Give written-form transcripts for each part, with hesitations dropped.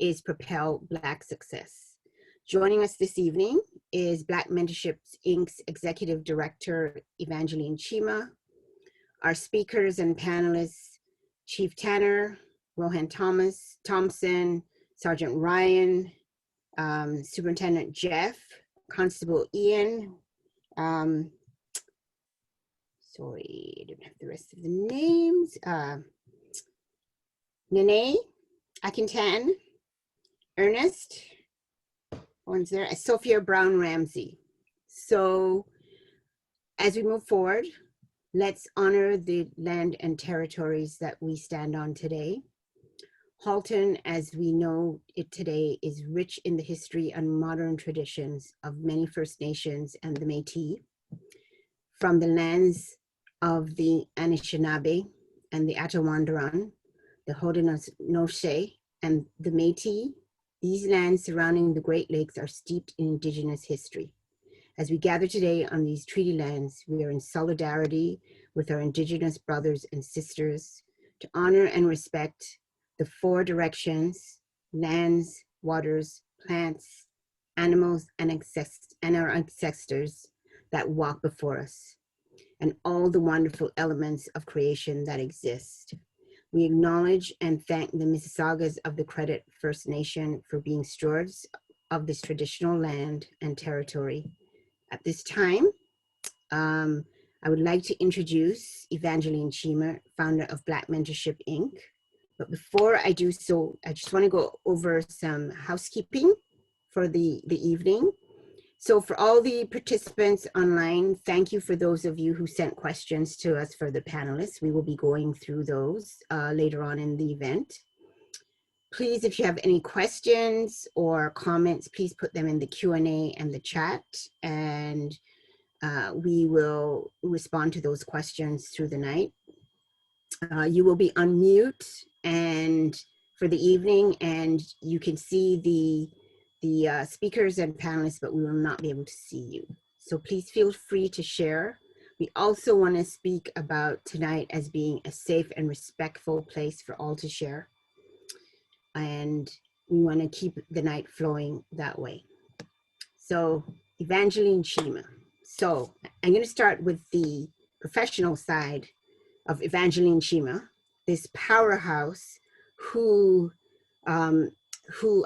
is Propel Black Success. Joining us this evening is Black Mentorships Inc.'s Executive Director, Evangeline Shima. Our speakers and panelists, Chief Tanner, Rohan Thompson, Sergeant Ryan, Superintendent Jeff, Constable Ian, sorry, I don't have the rest of the names, Nene, Akintan, Ernest, one's there, Sophia Brown Ramsey. So as we move forward, let's honor the land and territories that we stand on today. Halton, as we know it today, is rich in the history and modern traditions of many First Nations and the Métis. From the lands of the Anishinaabe and the Attawandaron, the Haudenosaunee, and the Métis, these lands surrounding the Great Lakes are steeped in Indigenous history. As we gather today on these treaty lands, we are in solidarity with our Indigenous brothers and sisters to honor and respect the four directions: lands, waters, plants, animals, and our ancestors that walk before us, and all the wonderful elements of creation that exist. We acknowledge and thank the Mississaugas of the Credit First Nation for being stewards of this traditional land and territory. At this time, I would like to introduce Evangeline Shima, founder of Black Mentorship Inc. But before I do so, I just want to go over some housekeeping for the evening. So for all the participants online, thank you for those of you who sent questions to us for the panelists. We will be going through those later on in the event. Please, if you have any questions or comments, please put them in the Q&A and the chat, and we will respond to those questions through the night. You will be on mute and for the evening, and you can see the speakers and panelists, but we will not be able to see you. So please feel free to share. We also want to speak about tonight as being a safe and respectful place for all to share. And we want to keep the night flowing that way. So Evangeline Shima. So I'm going to start with the professional side of Evangeline Shima, this powerhouse who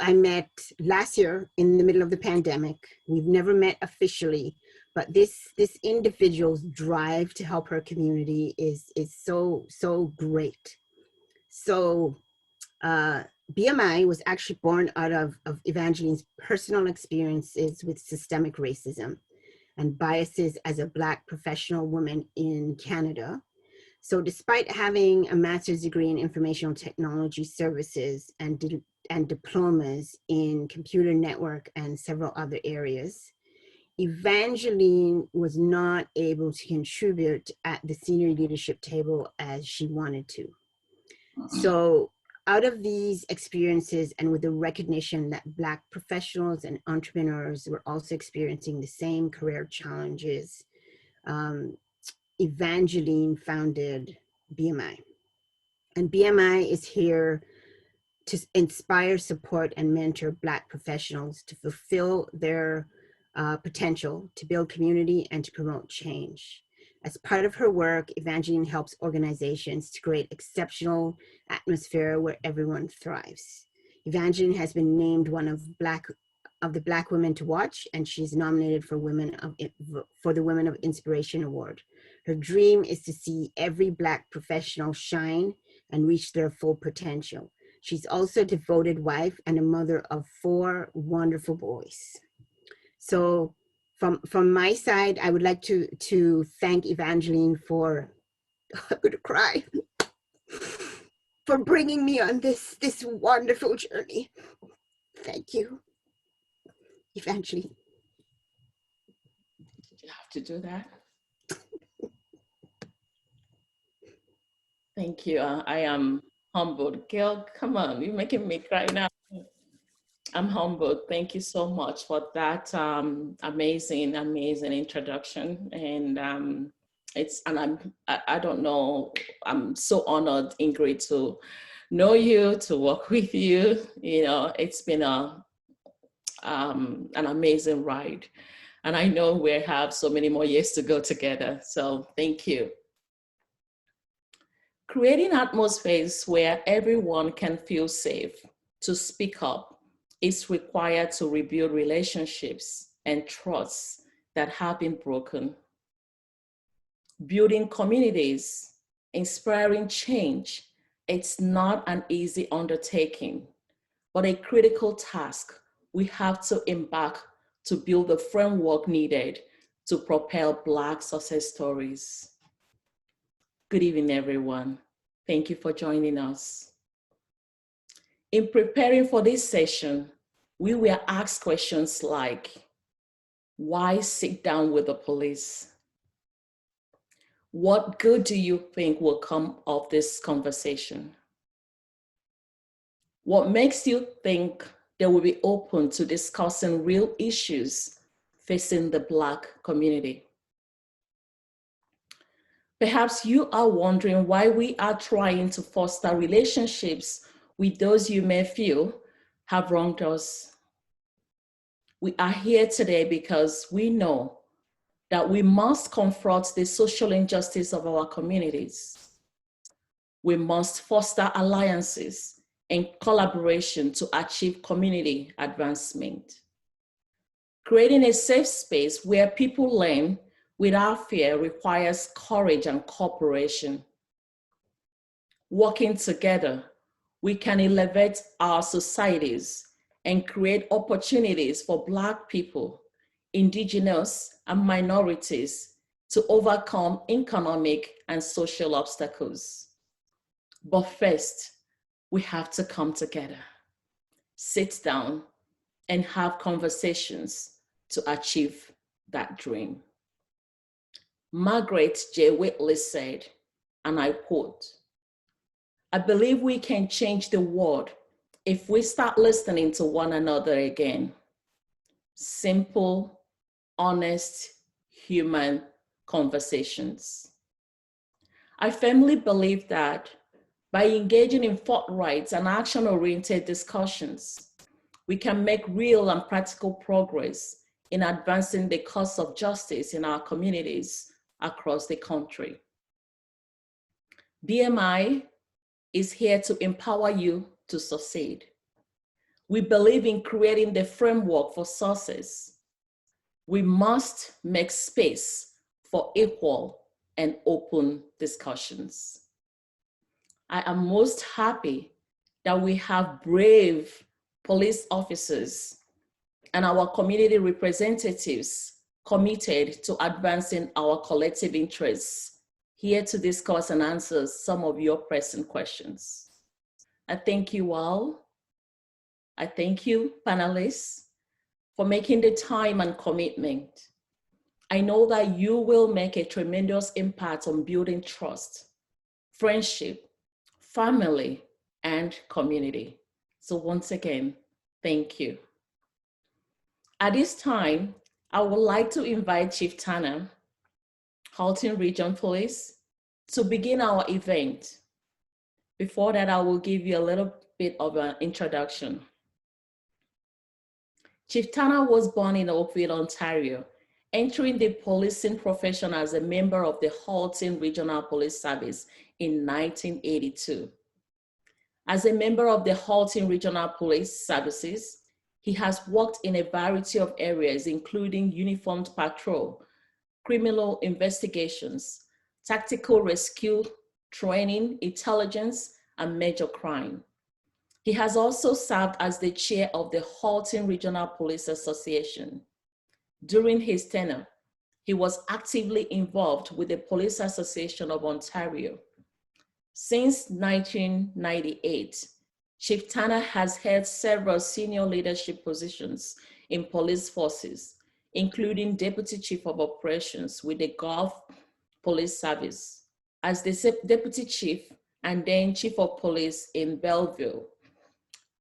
I met last year in the middle of the pandemic. We've never met officially, but this individual's drive to help her community is so great. So BMI was actually born out of Evangeline's personal experiences with systemic racism and biases as a Black professional woman in Canada. So despite having a master's degree in informational technology services and diplomas in computer network and several other areas, Evangeline was not able to contribute at the senior leadership table as she wanted to. So out of these experiences, and with the recognition that Black professionals and entrepreneurs were also experiencing the same career challenges, Evangeline founded BMI. And BMI is here to inspire, support, and mentor Black professionals to fulfill their potential, to build community, and to promote change. As part of her work, Evangeline helps organizations to create exceptional atmosphere where everyone thrives. Evangeline has been named one of the Black Women to Watch, and she's nominated for the Women of Inspiration Award. Her dream is to see every Black professional shine and reach their full potential. She's also a devoted wife and a mother of 4 wonderful boys. So from my side, I would like to thank Evangeline for, I'm gonna cry, for bringing me on this wonderful journey. Thank you, Evangeline. Did you have to do that? Thank you. I am humbled. Gail, come on, you're making me cry now. I'm humbled. Thank you so much for that amazing introduction. And I don't know, I'm so honored, Ingrid, know you, to work with you. You know, it's been an amazing ride. And I know we have so many more years to go together. So thank you. Creating atmospheres where everyone can feel safe to speak up is required to rebuild relationships and trusts that have been broken. Building communities, inspiring change, it's not an easy undertaking, but a critical task we have to embark to build the framework needed to propel Black success stories. Good evening, everyone. Thank you for joining us. In preparing for this session, we were asked questions like, why sit down with the police? What good do you think will come of this conversation? What makes you think they will be open to discussing real issues facing the Black community? Perhaps you are wondering why we are trying to foster relationships with those you may feel have wronged us. We are here today because we know that we must confront the social injustice of our communities. We must foster alliances and collaboration to achieve community advancement. Creating a safe space where people learn without fear requires courage and cooperation. Working together, we can elevate our societies and create opportunities for Black people, Indigenous, and minorities to overcome economic and social obstacles. But first, we have to come together, sit down, and have conversations to achieve that dream. Margaret J. Whitley said, and I quote, "I believe we can change the world if we start listening to one another again." Simple, honest, human conversations. I firmly believe that by engaging in forthright and action-oriented discussions, we can make real and practical progress in advancing the cause of justice in our communities across the country. BMI is here to empower you to succeed. We believe in creating the framework for success. We must make space for equal and open discussions. I am most happy that we have brave police officers and our community representatives committed to advancing our collective interests, here to discuss and answer some of your pressing questions. I thank you all. I thank you, panelists, for making the time and commitment. I know that you will make a tremendous impact on building trust, friendship, family, and community. So once again, thank you. At this time, I would like to invite Chief Tanner, Halton Region Police, to begin our event. Before that, I will give you a little bit of an introduction. Chief Tanner was born in Oakville, Ontario, entering the policing profession as a member of the Halton Regional Police Service in 1982. As a member of the Halton Regional Police Services, he has worked in a variety of areas, including uniformed patrol, criminal investigations, tactical rescue, training, intelligence, and major crime. He has also served as the chair of the Halton Regional Police Association. During his tenure, he was actively involved with the Police Association of Ontario. Since 1998, Chief Tanner has held several senior leadership positions in police forces, including Deputy Chief of Operations with the Gulf Police Service, as the Deputy Chief and then Chief of Police in Belleville,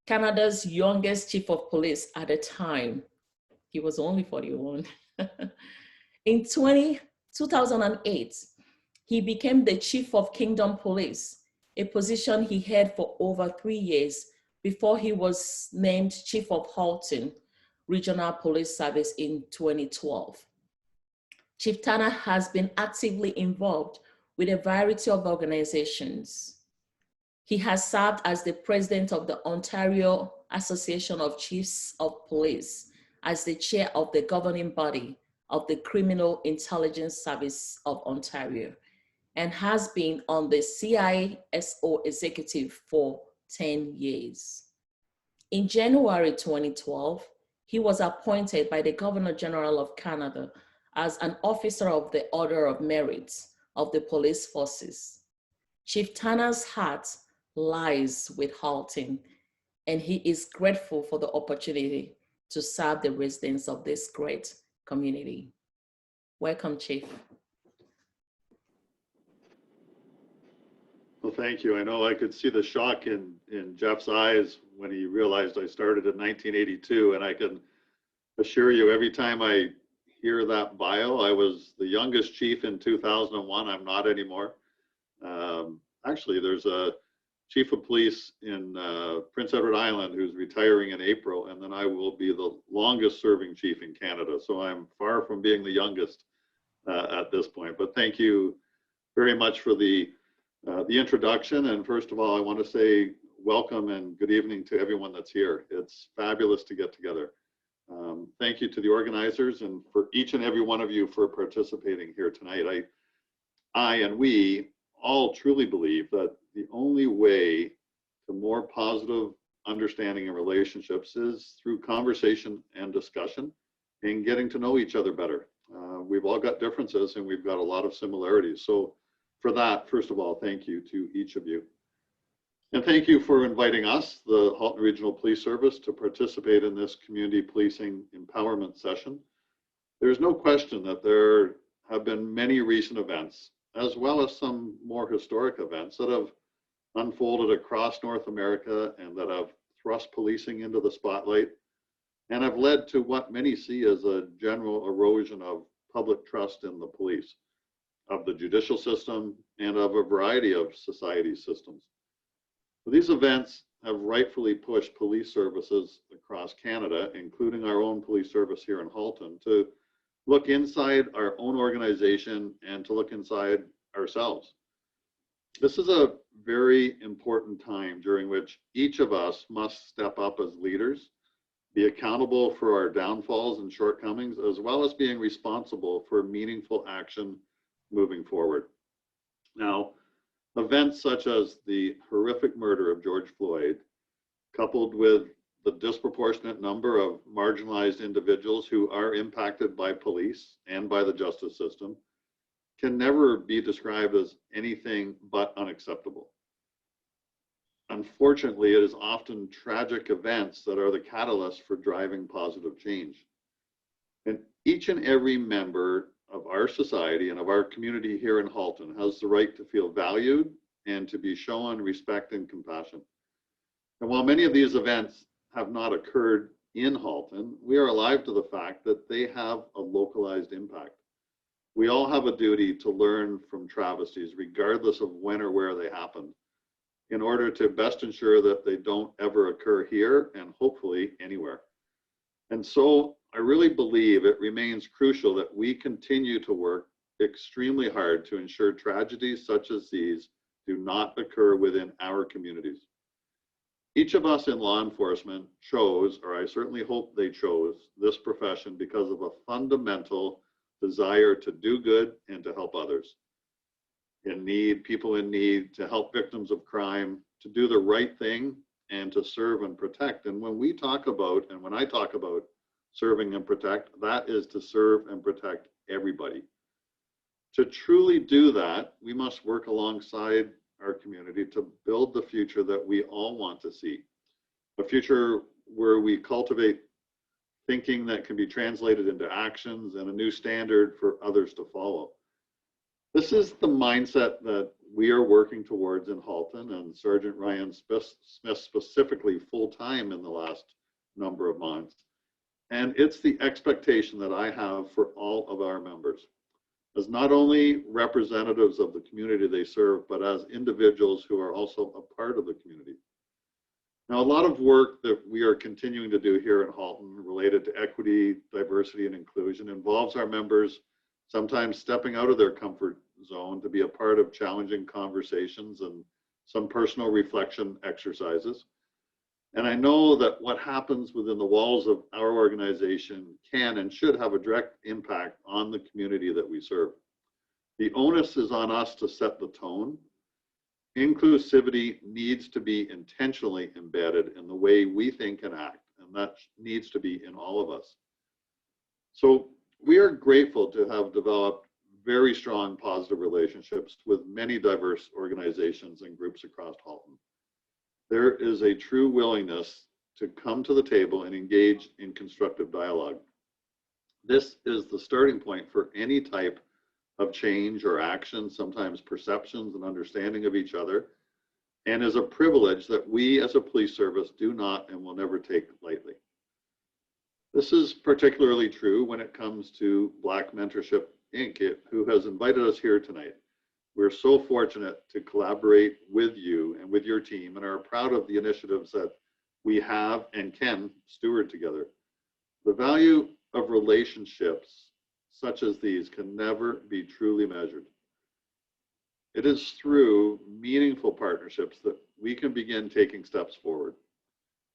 Canada's youngest Chief of Police at the time. He was only 41. In 2008, he became the Chief of Kingdom Police. a position he held for over 3 years before he was named Chief of Halton Regional Police Service in 2012. Chief Tanner has been actively involved with a variety of organizations. He has served as the president of the Ontario Association of Chiefs of Police, as the chair of the governing body of the Criminal Intelligence Service of Ontario, and has been on the CISO executive for 10 years. In January 2012, he was appointed by the Governor General of Canada as an officer of the Order of Merit of the Police Forces. Chief Tanner's heart lies with Halton, and he is grateful for the opportunity to serve the residents of this great community. Welcome, Chief. Well, thank you. I know I could see the shock in Jeff's eyes when he realized I started in 1982, and I can assure you every time I hear that bio, I was the youngest chief in 2001. I'm not anymore. Actually, there's a chief of police in Prince Edward Island who's retiring in April, and then I will be the longest serving chief in Canada. So I'm far from being the youngest at this point. But thank you very much for the introduction. And first of all, I want to say welcome and good evening to everyone that's here. It's fabulous to get together. Thank you to the organizers and for each and every one of you for participating here tonight. I and we all truly believe that the only way to more positive understanding and relationships is through conversation and discussion and getting to know each other better. We've all got differences and we've got a lot of similarities. So for that, first of all, thank you to each of you. And thank you for inviting us, the Halton Regional Police Service, to participate in this community policing empowerment session. There's no question that there have been many recent events, as well as some more historic events that have unfolded across North America and that have thrust policing into the spotlight and have led to what many see as a general erosion of public trust in the police, of the judicial system, and of a variety of society systems. These events have rightfully pushed police services across Canada, including our own police service here in Halton, to look inside our own organization and to look inside ourselves. This is a very important time during which each of us must step up as leaders, be accountable for our downfalls and shortcomings, as well as being responsible for meaningful action moving forward. Now, events such as the horrific murder of George Floyd, coupled with the disproportionate number of marginalized individuals who are impacted by police and by the justice system, can never be described as anything but unacceptable. Unfortunately, it is often tragic events that are the catalyst for driving positive change. And each and every member of our society and of our community here in Halton has the right to feel valued and to be shown respect and compassion. And while many of these events have not occurred in Halton, we are alive to the fact that they have a localized impact. We all have a duty to learn from travesties, regardless of when or where they happen, in order to best ensure that they don't ever occur here and hopefully anywhere. And so I really believe it remains crucial that we continue to work extremely hard to ensure tragedies such as these do not occur within our communities. Each of us in law enforcement chose, or I certainly hope they chose, this profession because of a fundamental desire to do good and to help others in need, people in need, to help victims of crime, to do the right thing, and to serve and protect. And when we talk about, and when I talk about serving and protect, that is to serve and protect everybody. To truly do that, we must work alongside our community to build the future that we all want to see. A future where we cultivate thinking that can be translated into actions and a new standard for others to follow. This is the mindset that we are working towards in Halton, and Sergeant Ryan Smith specifically full-time in the last number of months. And it's the expectation that I have for all of our members. as not only representatives of the community they serve, but as individuals who are also a part of the community. Now, a lot of work that we are continuing to do here in Halton related to equity, diversity, and inclusion involves our members sometimes stepping out of their comfort zone to be a part of challenging conversations and some personal reflection exercises. And I know that what happens within the walls of our organization can and should have a direct impact on the community that we serve. The onus is on us to set the tone. Inclusivity needs to be intentionally embedded in the way we think and act, and that needs to be in all of us. So we are grateful to have developed very strong positive relationships with many diverse organizations and groups across Halton. There is a true willingness to come to the table and engage in constructive dialogue. This is the starting point for any type of change or action, sometimes perceptions and understanding of each other, and is a privilege that we as a police service do not and will never take lightly. This is particularly true when it comes to Black Mentorship Inc., who has invited us here tonight. We're so fortunate to collaborate with you and with your team and are proud of the initiatives that we have and can steward together. The value of relationships such as these can never be truly measured. It is through meaningful partnerships that we can begin taking steps forward.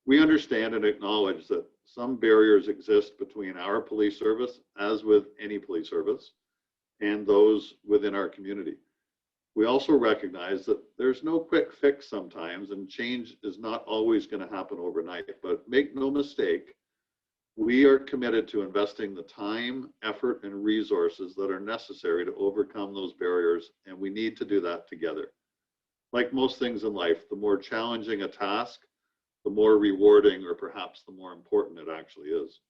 We understand and acknowledge that some barriers exist between our police service, as with any police service, and those within our community. We also recognize that there's no quick fix sometimes, and change is not always going to happen overnight, but make no mistake, we are committed to investing the time, effort, and resources that are necessary to overcome those barriers, and we need to do that together. Like most things in life, the more challenging a task, the more rewarding, or perhaps the more important it actually is.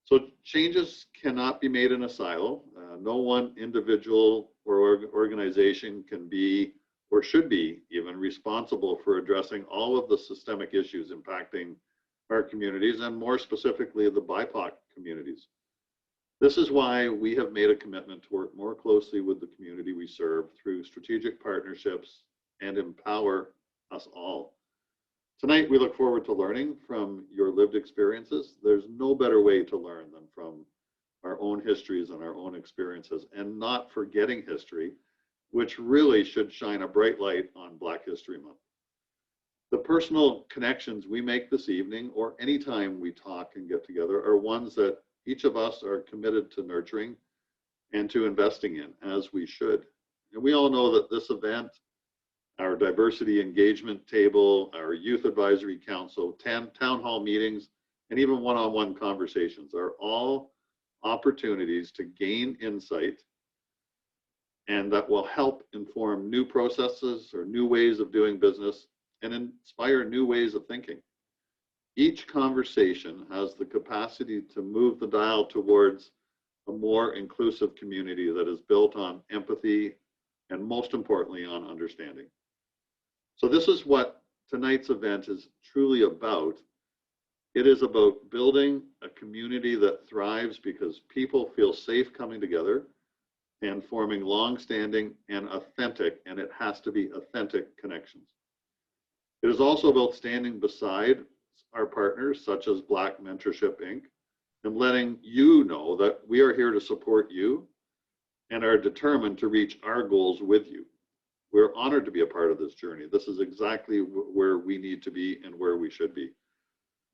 So changes cannot be made in a silo. No one individual or organization can be, or should be even, responsible for addressing all of the systemic issues impacting our communities, and more specifically the BIPOC communities. This is why we have made a commitment to work more closely with the community we serve through strategic partnerships and empower us all. Tonight, we look forward to learning from your lived experiences. There's no better way to learn than from our own histories and our own experiences, and not forgetting history, which really should shine a bright light on Black History Month. The personal connections we make this evening, or anytime we talk and get together, are ones that each of us are committed to nurturing and to investing in, as we should. And we all know that this event, our diversity engagement table, our youth advisory council, town hall meetings, and even one-on-one conversations are all opportunities to gain insight, and that will help inform new processes or new ways of doing business and inspire new ways of thinking. Each conversation has the capacity to move the dial towards a more inclusive community that is built on empathy and, most importantly, on understanding. So this is what tonight's event is truly about. It is about building a community that thrives because people feel safe coming together and forming long-standing and authentic, and it has to be authentic, connections. It is also about standing beside our partners, such as Black Mentorship Inc., and letting you know that we are here to support you and are determined to reach our goals with you. We're honored to be a part of this journey. This is exactly where we need to be and where we should be.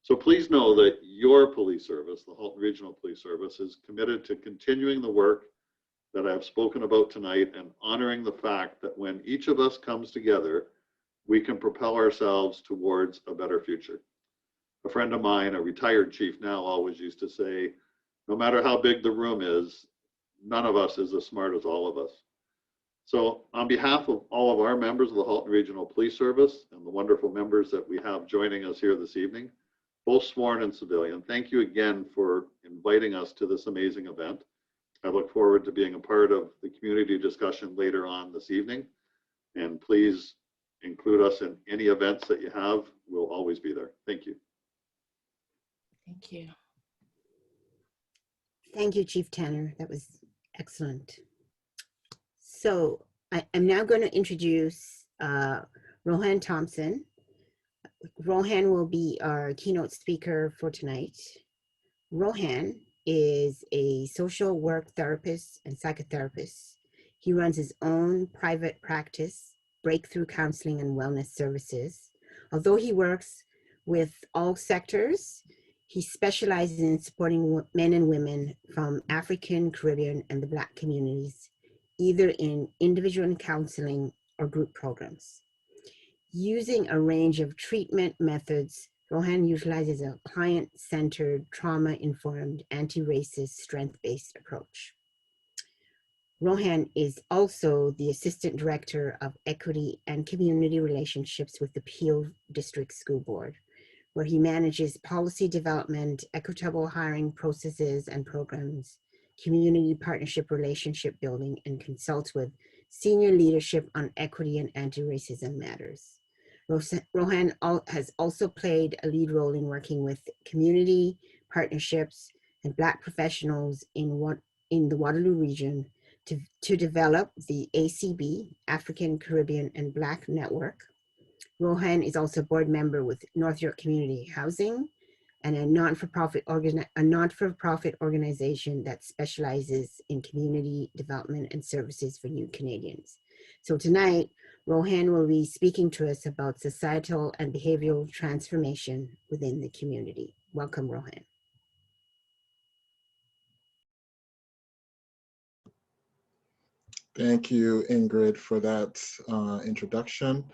So please know that your police service, the Halton Regional Police Service, is committed to continuing the work that I've spoken about tonight and honoring the fact that when each of us comes together, we can propel ourselves towards a better future. A friend of mine, a retired chief now, always used to say, no matter how big the room is, none of us is as smart as all of us. So on behalf of all of our members of the Halton Regional Police Service and the wonderful members that we have joining us here this evening, both sworn and civilian, thank you again for inviting us to this amazing event. I look forward to being a part of the community discussion later on this evening, and please include us in any events that you have. We'll always be there. Thank you. Thank you. Thank you, Chief Tanner. That was excellent. So I'm now going to introduce Rohan Thompson. Rohan will be our keynote speaker for tonight. Rohan is a social work therapist and psychotherapist. He runs his own private practice, Breakthrough Counseling and Wellness Services. Although he works with all sectors, he specializes in supporting men and women from African, Caribbean, and the Black communities, either in individual counseling or group programs. Using a range of treatment methods, Rohan utilizes a client-centered, trauma-informed, anti-racist, strength-based approach. Rohan is also the Assistant Director of Equity and Community Relationships with the Peel District School Board, where he manages policy development, equitable hiring processes and programs, community partnership relationship building, and consults with senior leadership on equity and anti-racism matters. Rohan has also played a lead role in working with community partnerships and Black professionals in the Waterloo region to develop the ACB, African, Caribbean, and Black Network. Rohan is also a board member with North York Community Housing and a not-for-profit organization that specializes in community development and services for new Canadians. So tonight, Rohan will be speaking to us about societal and behavioral transformation within the community. Welcome, Rohan. Thank you, Ingrid, for that introduction.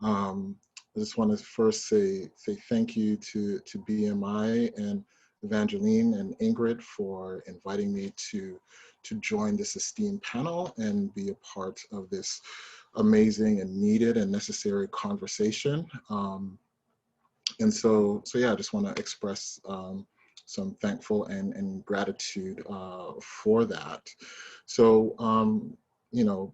I just want to first say thank you to BMI and Evangeline and Ingrid for inviting me to join this esteemed panel and be a part of this amazing and needed and necessary conversation. And so yeah, I just want to express some thankful and gratitude for that. So, you know,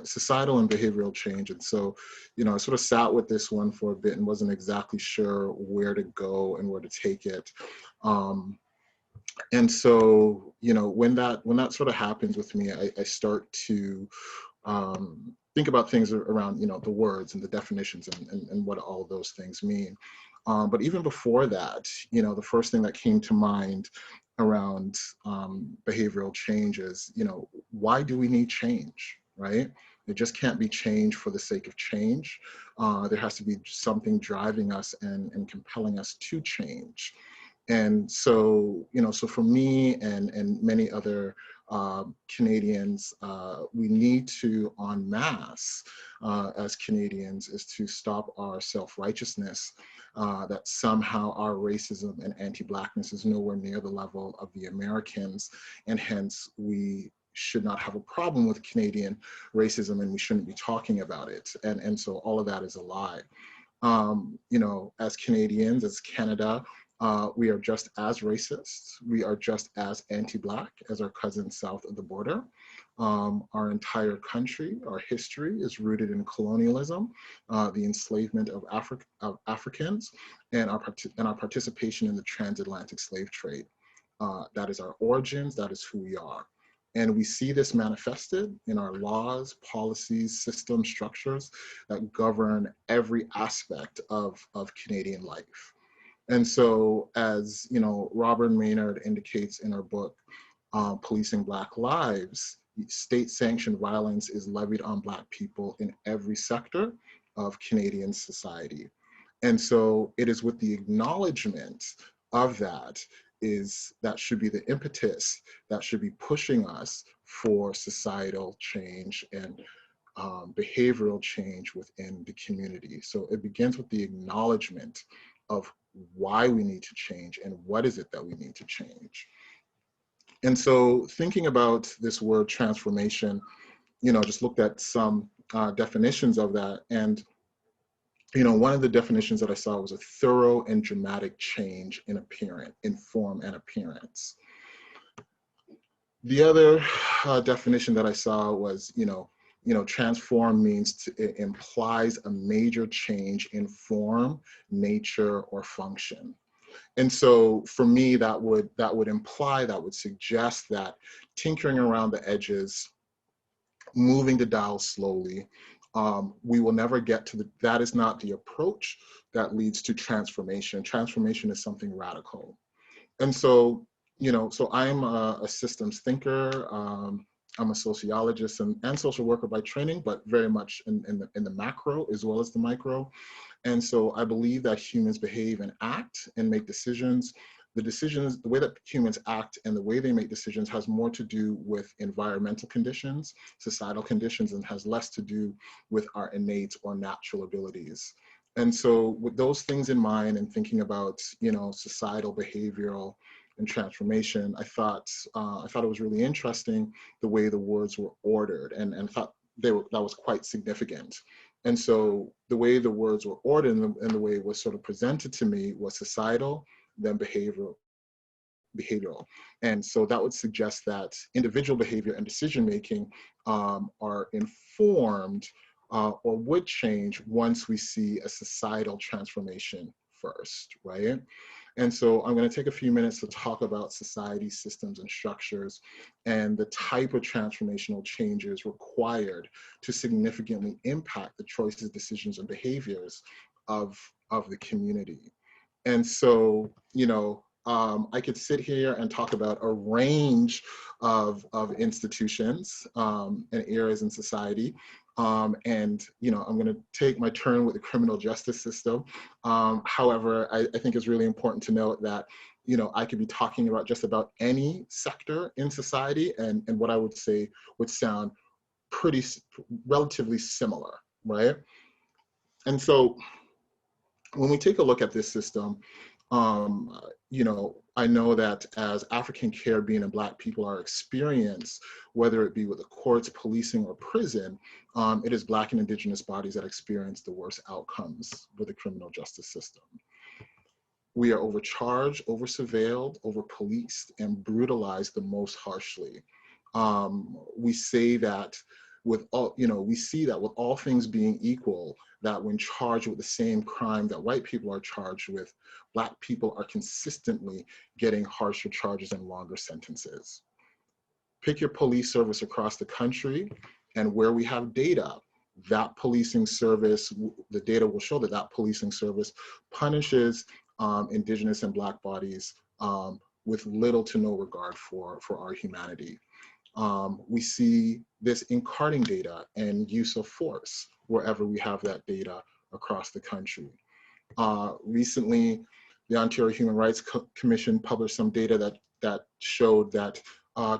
societal and behavioral change. And so, you know, I sort of sat with this one for a bit and wasn't exactly sure where to go and where to take it. And so, you know, when that sort of happens with me, I start to think about things around, you know, the words and the definitions and what all of those things mean. But even before that, you know, the first thing that came to mind around behavioral change is, you know, why do we need change, right? It just can't be change for the sake of change. There has to be something driving us and compelling us to change. And so, you know, so for me and many other Canadians, we need to en masse as Canadians is to stop our self-righteousness that somehow our racism and anti-Blackness is nowhere near the level of the Americans, and hence we should not have a problem with Canadian racism and we shouldn't be talking about it. And so all of that is a lie. You know, as Canadians, as Canada, we are just as racist. We are just as anti-Black as our cousins south of the border. Our entire country, our history is rooted in colonialism, the enslavement of Africans, and our participation in the transatlantic slave trade. That is our origins, that is who we are. And we see this manifested in our laws, policies, systems, structures that govern every aspect of Canadian life. And so, as you know, Robert Maynard indicates in our book, Policing Black Lives, state-sanctioned violence is levied on Black people in every sector of Canadian society. And so it is with the acknowledgement of that should be the impetus that should be pushing us for societal change and behavioral change within the community. So it begins with the acknowledgement of why we need to change and what is it that we need to change. And so thinking about this word transformation, you know, just looked at some definitions of that. And, you know, one of the definitions that I saw was a thorough and dramatic change in form and appearance. The other definition that I saw was, transform means it implies a major change in form, nature, or function. And so for me, that would suggest that tinkering around the edges, moving the dial slowly. We will never get to that is not the approach that leads to transformation. Transformation is something radical. And so, so I'm a systems thinker. I'm a sociologist and social worker by training, but very much in the macro as well as the micro. And so I believe that humans behave and act and make decisions. The way that humans act and the way they make decisions has more to do with environmental conditions, societal conditions, and has less to do with our innate or natural abilities. And so with those things in mind and thinking about, societal, behavioral, and transformation, I thought it was really interesting the way the words were ordered, and thought that was quite significant. And so the way the words were ordered and the way it was sort of presented to me was societal, then behavioral. And so that would suggest that individual behavior and decision-making are informed or would change once we see a societal transformation first, right? And so I'm going to take a few minutes to talk about society, systems, and structures, and the type of transformational changes required to significantly impact the choices, decisions, and behaviors of the community. And so, I could sit here and talk about a range of institutions and areas in society. And, I'm going to take my turn with the criminal justice system. However, I think it's really important to note that, I could be talking about just about any sector in society, and what I would say would sound relatively similar, right? And so when we take a look at this system, I know that as African Caribbean and Black people are experienced, whether it be with the courts, policing, or prison, it is Black and Indigenous bodies that experience the worst outcomes with the criminal justice system. We are overcharged, over-surveilled, over-policed, and brutalized the most harshly. We say that with all, we see that with all things being equal, that when charged with the same crime that white people are charged with, Black people are consistently getting harsher charges and longer sentences. Pick your police service across the country, and where we have data, that policing service, the data will show that that policing service punishes Indigenous and Black bodies with little to no regard for our humanity. We see this in carding data and use of force wherever we have that data across the country. Recently, the Ontario Human Rights Commission published some data that showed that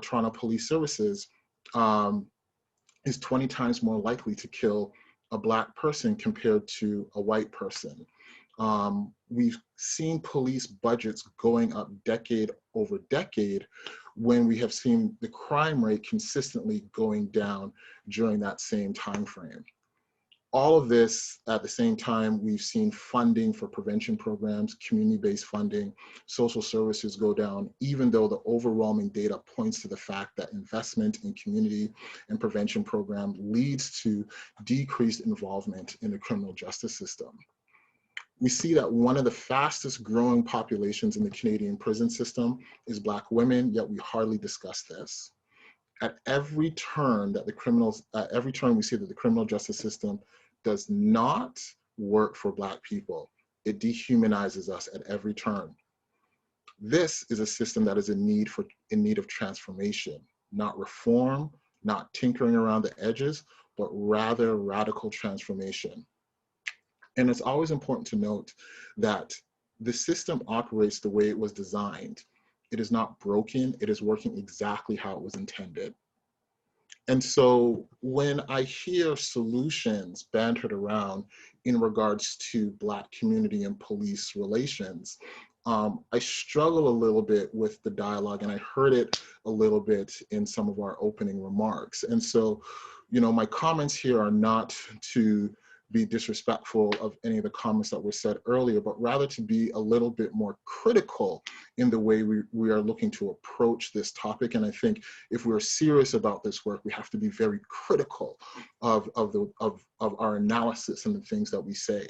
Toronto Police Services is 20 times more likely to kill a Black person compared to a white person. We've seen police budgets going up decade over decade when we have seen the crime rate consistently going down during that same time frame. All of this at the same time, we've seen funding for prevention programs, community-based funding, social services go down, even though the overwhelming data points to the fact that investment in community and prevention program leads to decreased involvement in the criminal justice system. We see that one of the fastest growing populations in the Canadian prison system is Black women, yet we hardly discuss this. At every turn that we see that the criminal justice system does not work for Black people. It dehumanizes us at every turn. This is a system that is in need of transformation, not reform, not tinkering around the edges, but rather radical transformation. And it's always important to note that the system operates the way it was designed. It is not broken, it is working exactly how it was intended. And so when I hear solutions bantered around in regards to Black community and police relations, I struggle a little bit with the dialogue, and I heard it a little bit in some of our opening remarks. And so, my comments here are not to be disrespectful of any of the comments that were said earlier, but rather to be a little bit more critical in the way we are looking to approach this topic. And I think if we're serious about this work, we have to be very critical of our analysis and the things that we say.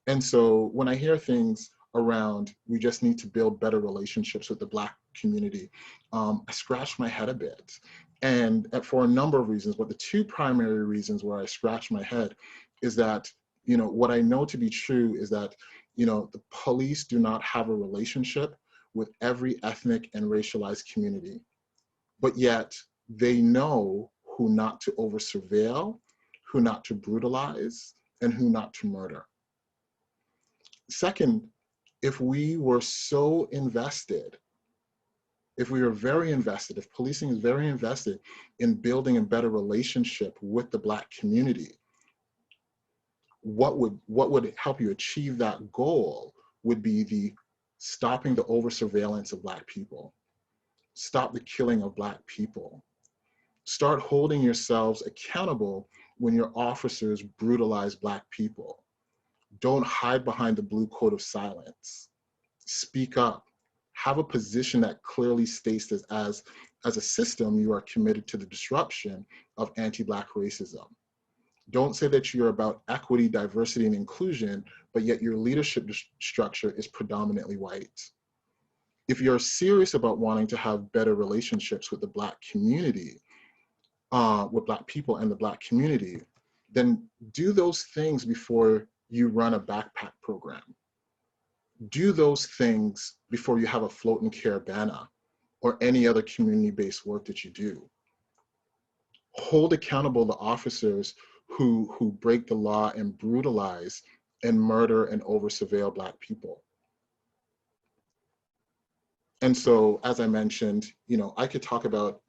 And so when I hear things around, we just need to build better relationships with the Black community, I scratch my head a bit. And for a number of reasons, but the two primary reasons where I scratch my head is that, you know, what I know to be true is that, you know, the police do not have a relationship with every ethnic and racialized community, but yet they know who not to over surveil, who not to brutalize, and who not to murder. Second, if we were so invested, if we were very invested, if policing is very invested in building a better relationship with the Black community, what would help you achieve that goal would be the stopping the over surveillance of Black people, stop the killing of Black people, start holding yourselves accountable when your officers brutalize Black people. Don't hide behind the blue coat of silence. Speak up. Have a position that clearly states that as a system, you are committed to the disruption of anti-Black racism. Don't say that you're about equity, diversity, and inclusion, but yet your leadership structure is predominantly white. If you're serious about wanting to have better relationships with the Black community, with Black people and the Black community, then do those things before you run a backpack program. Do those things before you have a float and care banner or any other community-based work that you do. Hold accountable the officers who break the law and brutalize and murder and over surveil Black people. And so, as I mentioned, you know, I could talk about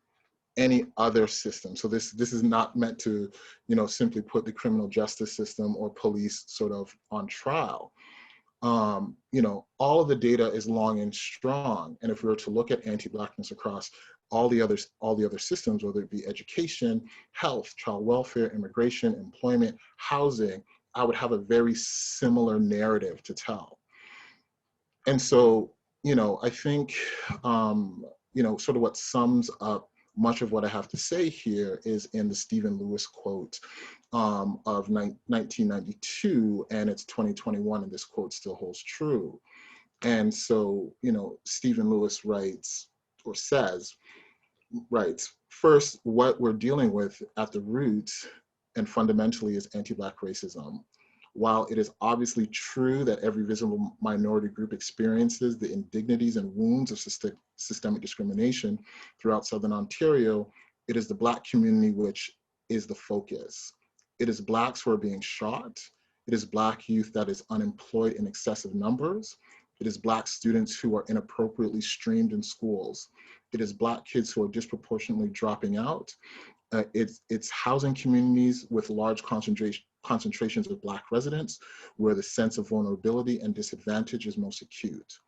any other system. So this is not meant to, you know, simply put the criminal justice system or police sort of on trial. You know, all of the data is long and strong. And if we were to look at anti-Blackness across all the other systems, whether it be education, health, child welfare, immigration, employment, housing, I would have a very similar narrative to tell. And so, you know, I think, you know, sort of what sums up much of what I have to say here is in the Stephen Lewis quote of 1992, and it's 2021, and this quote still holds true. And so, you know, Stephen Lewis writes, first, what we're dealing with at the root and fundamentally is anti-Black racism. While it is obviously true that every visible minority group experiences the indignities and wounds of systemic discrimination throughout Southern Ontario, it is the Black community which is the focus. It is Blacks who are being shot. It is Black youth that is unemployed in excessive numbers. It is Black students who are inappropriately streamed in schools. It is Black kids who are disproportionately dropping out. It's housing communities with large concentrations of Black residents where the sense of vulnerability and disadvantage is most acute.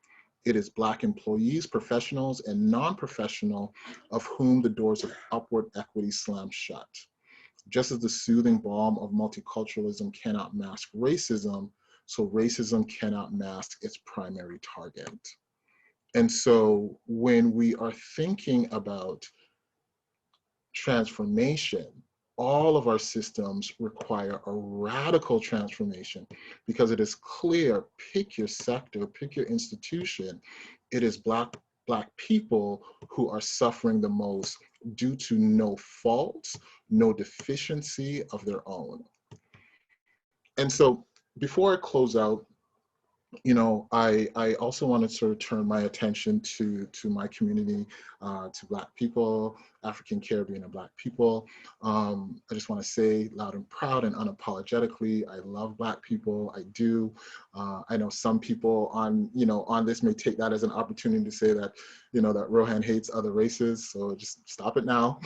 It is Black employees, professionals, and non-professional of whom the doors of upward equity slam shut. Just as the soothing balm of multiculturalism cannot mask racism, so racism cannot mask its primary target. And so when we are thinking about transformation, all of our systems require a radical transformation because it is clear, pick your sector, pick your institution, it is Black people who are suffering the most due to no fault, no deficiency of their own. And so before I close out, you know, I also want to sort of turn my attention to my community, to Black people, African Caribbean and Black people. I just want to say loud and proud and unapologetically, I love Black people. I do. I know some people on this may take that as an opportunity to say that, you know, that Rohan hates other races. So just stop it now.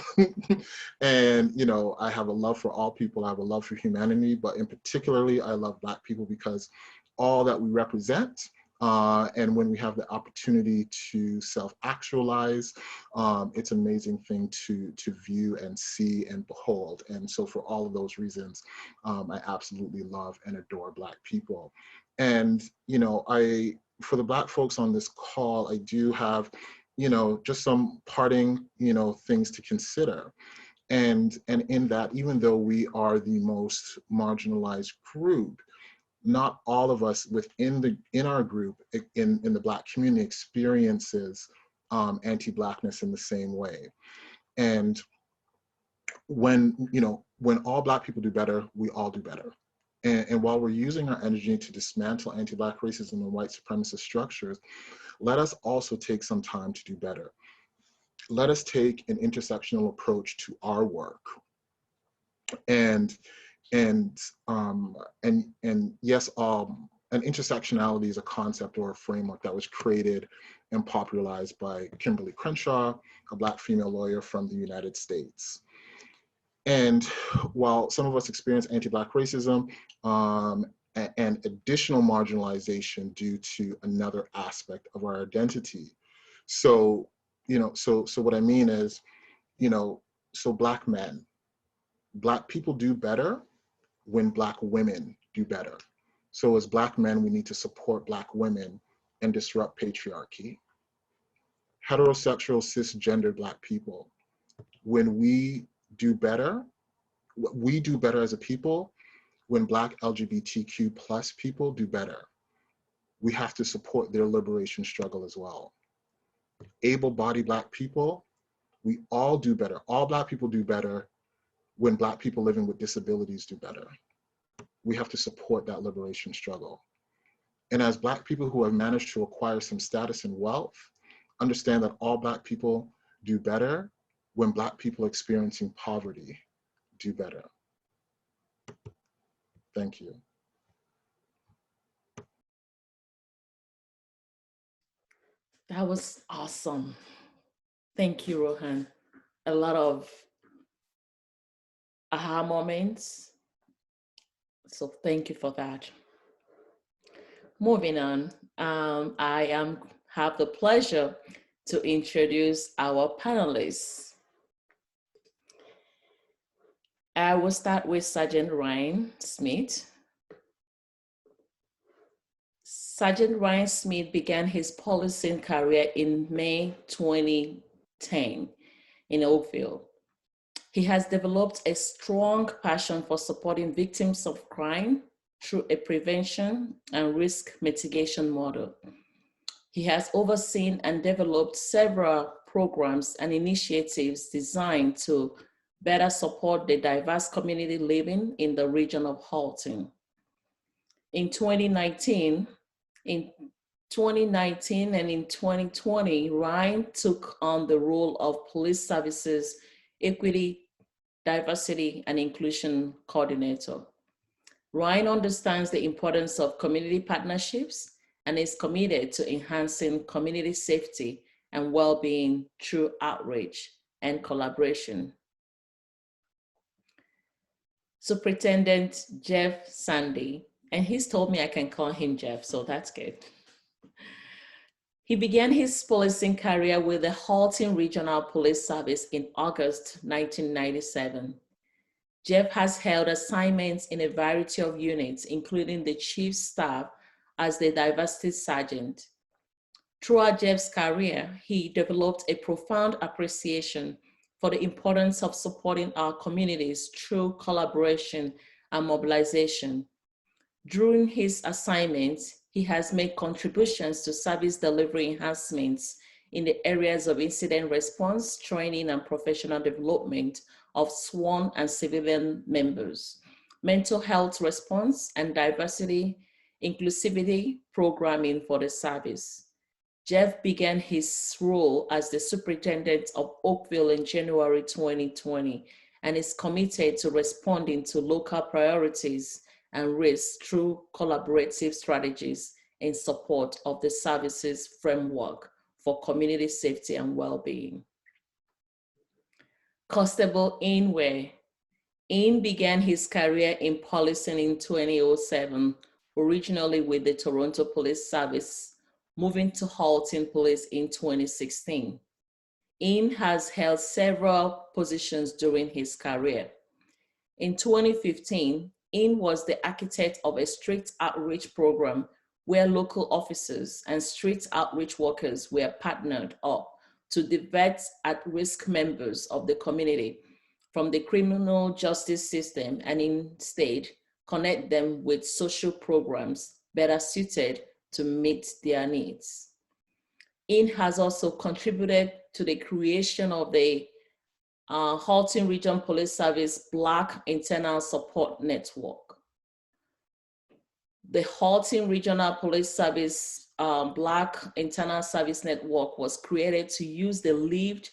And, you know, I have a love for all people. I have a love for humanity, but in particularly, I love Black people because all that we represent, and when we have the opportunity to self-actualize, it's an amazing thing to view and see and behold. And so for all of those reasons, I absolutely love and adore Black people. And, you know, for the Black folks on this call, I do have, you know, just some parting, you know, things to consider. And in that, even though we are the most marginalized group, not all of us in our group, in the Black community experiences anti-Blackness in the same way. And when, you know, when all Black people do better, we all do better. And while we're using our energy to dismantle anti-Black racism and white supremacist structures, let us also take some time to do better. Let us take an intersectional approach to our work. And yes, an intersectionality is a concept or a framework that was created and popularized by Kimberly Crenshaw, a Black female lawyer from the United States. And while some of us experience anti-Black racism and additional marginalization due to another aspect of our identity. So, you know, so what I mean is, you know, so Black men, Black people do better when Black women do better. So as Black men, we need to support Black women and disrupt patriarchy. Heterosexual, cisgender Black people, when we do better as a people, when Black LGBTQ plus people do better. We have to support their liberation struggle as well. Able-bodied Black people, we all do better. All Black people do better when Black people living with disabilities do better. We have to support that liberation struggle. And as Black people who have managed to acquire some status and wealth, understand that all Black people do better when Black people experiencing poverty do better. Thank you. That was awesome. Thank you, Rohan. A lot of aha moments. So thank you for that. Moving on, I have the pleasure to introduce our panelists. I will start with Sergeant Ryan Smith. Sergeant Ryan Smith began his policing career in May 2010 in Oakville. He has developed a strong passion for supporting victims of crime through a prevention and risk mitigation model. He has overseen and developed several programs and initiatives designed to better support the diverse community living in the region of Halton. In 2019 and in 2020, Ryan took on the role of Police Services Equity, Diversity, and Inclusion Coordinator. Ryan understands the importance of community partnerships and is committed to enhancing community safety and well-being through outreach and collaboration. Superintendent Jeff Sandy, and he's told me I can call him Jeff, so that's good. He began his policing career with the Halton Regional Police Service in August 1997. Jeff has held assignments in a variety of units, including the Chief's Staff as the Diversity Sergeant. Throughout Jeff's career, he developed a profound appreciation for the importance of supporting our communities through collaboration and mobilization. During his assignments, he has made contributions to service delivery enhancements in the areas of incident response, training, and professional development of sworn and civilian members, mental health response, and diversity, inclusivity programming for the service. Jeff began his role as the superintendent of Oakville in January 2020 and is committed to responding to local priorities and risks through collaborative strategies in support of the service's framework for community safety and well-being. Constable Ian Ware. Ian began his career in policing in 2007, originally with the Toronto Police Service, moving to Halton Police in 2016. Ian has held several positions during his career. In 2015, Ian was the architect of a street outreach program where local officers and street outreach workers were partnered up to divert at-risk members of the community from the criminal justice system and instead connect them with social programs better suited to meet their needs. Ian has also contributed to the creation of the Halton Region Police Service Black Internal Support Network. The Halton Regional Police Service Black Internal Service Network was created to use the lived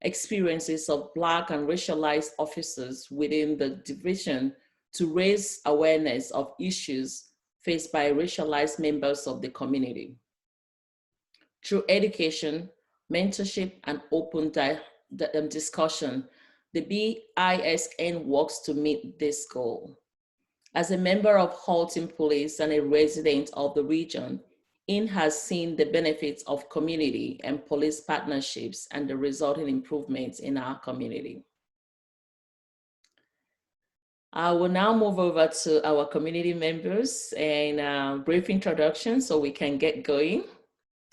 experiences of Black and racialized officers within the division to raise awareness of issues faced by racialized members of the community. Through education, mentorship, and open discussion, the BISN works to meet this goal. As a member of Halton Police and a resident of the region, IN has seen the benefits of community and police partnerships and the resulting improvements in our community. I will now move over to our community members and a brief introduction so we can get going.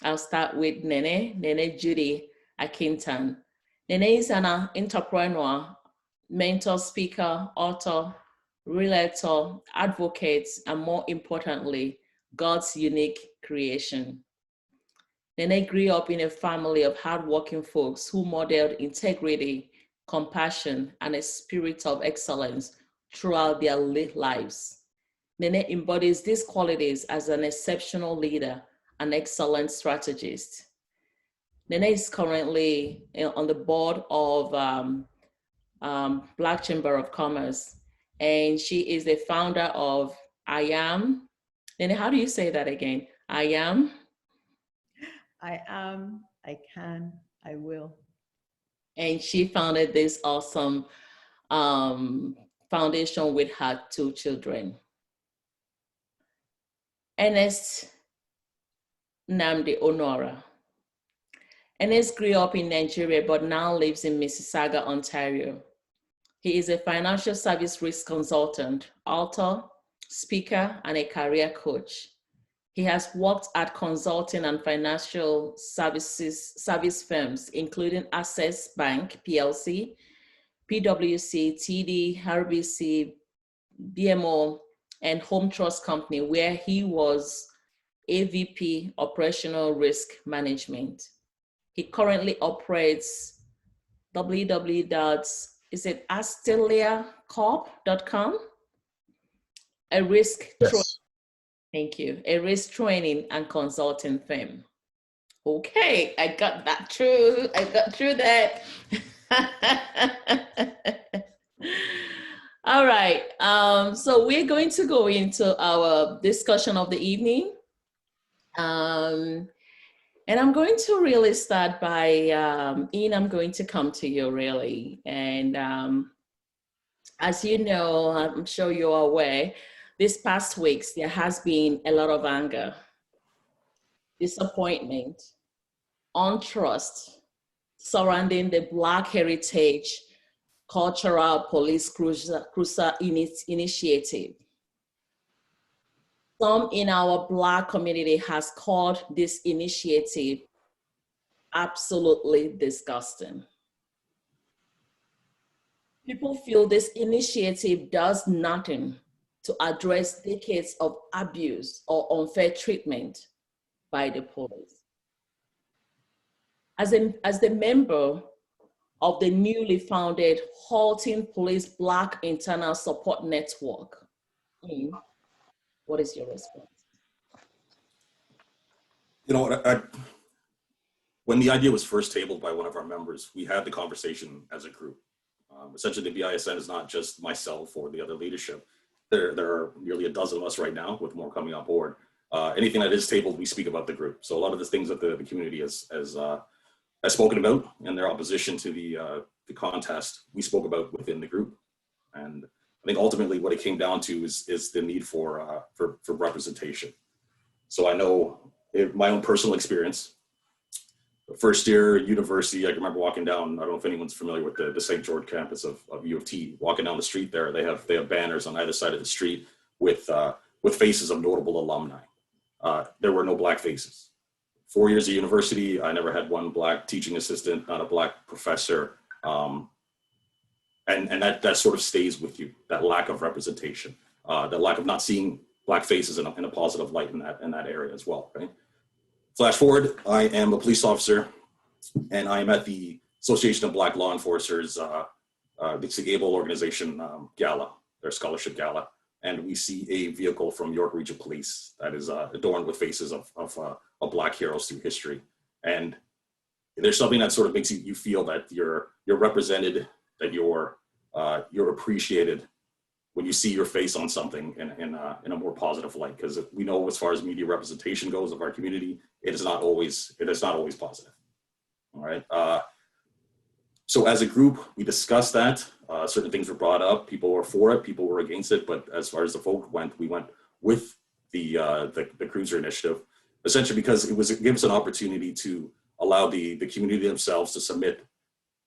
I'll start with Nene Judy Akintan. Nene is an entrepreneur, mentor, speaker, author, realtor, advocate, and more importantly, God's unique creation. Nene grew up in a family of hardworking folks who modeled integrity, compassion, and a spirit of excellence throughout their lives. Nene embodies these qualities as an exceptional leader, an excellent strategist. Nene is currently on the board of Black Chamber of Commerce, and she is the founder of I Am. Nene, how do you say that again? I am. I am, I can, I will. And she founded this awesome foundation with her 2 children. Ernest Namdi Onora. Ernest grew up in Nigeria, but now lives in Mississauga, Ontario. He is a financial service risk consultant, author, speaker, and a career coach. He has worked at consulting and financial service firms, including Access Bank, PLC, PwC, TD, RBC, BMO, and Home Trust Company, where he was AVP Operational Risk Management. He currently operates www.asteliacorp.com, a risk Thank you. A risk training and consulting firm. Okay, I got that through. I got through that. All right. So we're going to go into our discussion of the evening. And I'm going to really start by, Ian, I'm going to come to you really. And as you know, I'm sure you're aware, these past weeks, there has been a lot of anger, disappointment, untrust surrounding the Black Heritage Cultural Police Cruiser Initiative. Some in our Black community has called this initiative absolutely disgusting. People feel this initiative does nothing to address decades of abuse or unfair treatment by the police. As the member of the newly founded Halton Police Black Internal Support Network, what is your response? You know, when the idea was first tabled by one of our members, we had the conversation as a group. Essentially, the BISN is not just myself or the other leadership. There are nearly a dozen of us right now, with more coming on board. Anything that is tabled, we speak about the group. So a lot of the things that the community has spoken about in their opposition to the contest, we spoke about within the group. And I think ultimately what it came down to is the need for representation. So I know my own personal experience. First year university, I can remember walking down, I don't know if anyone's familiar with the St. George campus of U of T, walking down the street there, they have banners on either side of the street with faces of notable alumni. There were no Black faces. 4 years of university, I never had one Black teaching assistant, not a Black professor. And that sort of stays with you, that lack of representation, that lack of not seeing Black faces in a positive light in that area as well, right? Flash forward, I am a police officer, and I am at the Association of Black Law Enforcers, the Gable Organization gala, their scholarship gala. And we see a vehicle from York Region Police that is adorned with faces of Black heroes through history. And there's something that sort of makes you feel that you're represented, that you're appreciated when you see your face on something in a more positive light. Because we know, as far as media representation goes of our community, it is not always positive. All right. So as a group, we discussed that. Certain things were brought up. People were for it, people were against it. But as far as the vote went, we went with the Cruiser initiative, essentially because it gives an opportunity to allow the community themselves to submit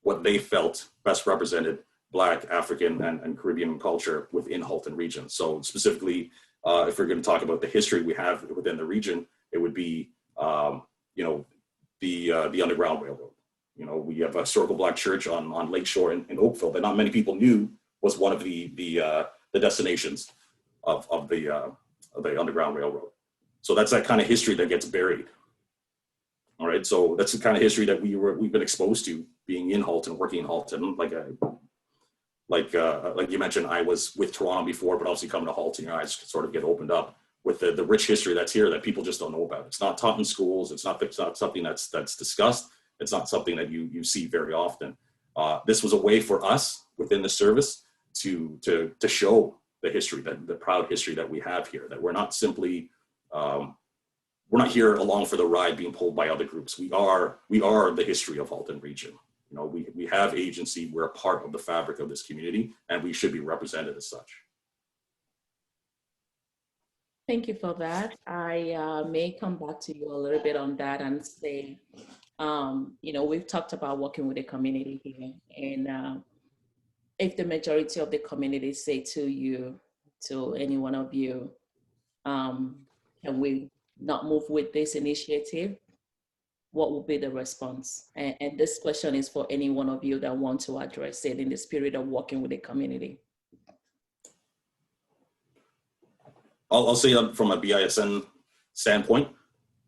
what they felt best represented Black, African, and Caribbean culture within Halton region. So specifically, if we're going to talk about the history we have within the region, it would be, the Underground Railroad. You know, we have a historical Black church on Lakeshore in Oakville that not many people knew was one of the destinations of the Underground Railroad. So that's that kind of history that gets buried. All right, so that's the kind of history that we've been exposed to being in Halton, working in Halton. Like you mentioned, I was with Toronto before, but obviously coming to Halton, your eyes sort of get opened up with the rich history that's here that people just don't know about. It's not taught in schools. It's not something that's discussed. It's not something that you see very often. This was a way for us within the service to show the history, the proud history that we have here, that we're not simply, we're not here along for the ride being pulled by other groups. We are the history of Halton region. You know, we have agency, we're a part of the fabric of this community, and we should be represented as such. Thank you for that. I may come back to you a little bit on that and say, we've talked about working with the community here, and if the majority of the community say to any one of you, can we not move with this initiative? What will be the response? And this question is for any one of you that want to address it in the spirit of working with the community. I'll say from a BISN standpoint,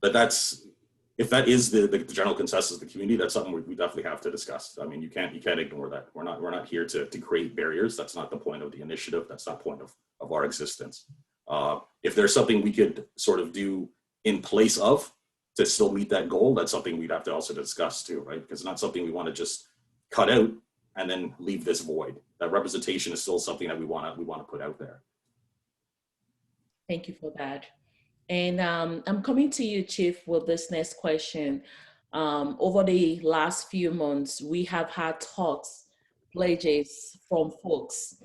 if that is the general consensus of the community, that's something we definitely have to discuss. I mean, you can't ignore that. We're not here to create barriers. That's not the point of the initiative. That's not the point of our existence. If there's something we could sort of do in place of to still meet that goal, that's something we'd have to also discuss too, right? Because it's not something we want to just cut out and then leave this void. That representation is still something that we want to put out there. Thank you for that. And I'm coming to you, Chief, with this next question. Over the last few months, we have had talks, pledges from folks,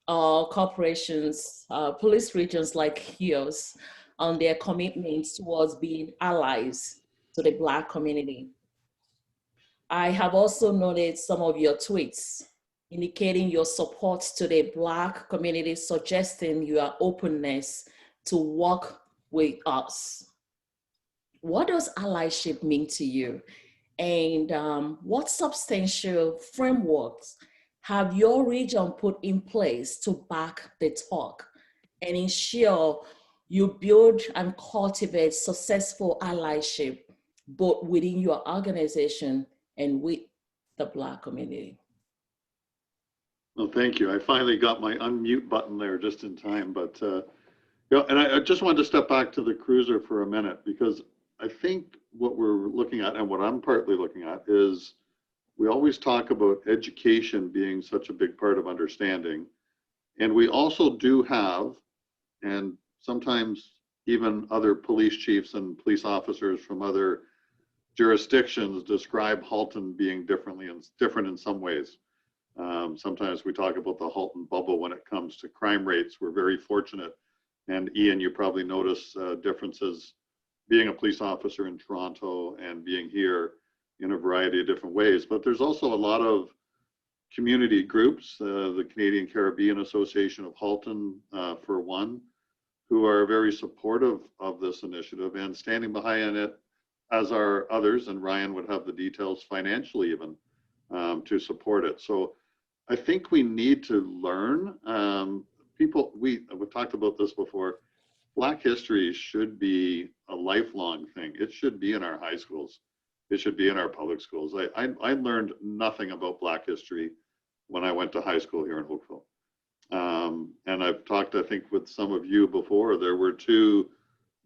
corporations, police regions like yours, on their commitments towards being allies to the Black community. I have also noted some of your tweets indicating your support to the Black community, suggesting your openness to work with us. What does allyship mean to you? And what substantial frameworks have your region put in place to back the talk and ensure you build and cultivate successful allyship, both within your organization and with the Black community? Well, thank you. I finally got my unmute button there just in time, but and I just wanted to step back to the Cruiser for a minute, because I think what we're looking at, and what I'm partly looking at, is we always talk about education being such a big part of understanding. And we also do have, and sometimes even other police chiefs and police officers from other jurisdictions describe Halton being different in some ways. Sometimes we talk about the Halton bubble when it comes to crime rates. We're very fortunate. And Ian, you probably notice differences being a police officer in Toronto and being here in a variety of different ways. But there's also a lot of community groups, the Canadian Caribbean Association of Halton, for one, who are very supportive of this initiative and standing behind it, as are others, and Ryan would have the details financially even to support it. So I think we need to learn. We've talked about this before. Black history should be a lifelong thing. It should be in our high schools. it should be in our public schools. I learned nothing about Black history when I went to high school here in Oakville. And I've talked, I think, with some of you before. There were 2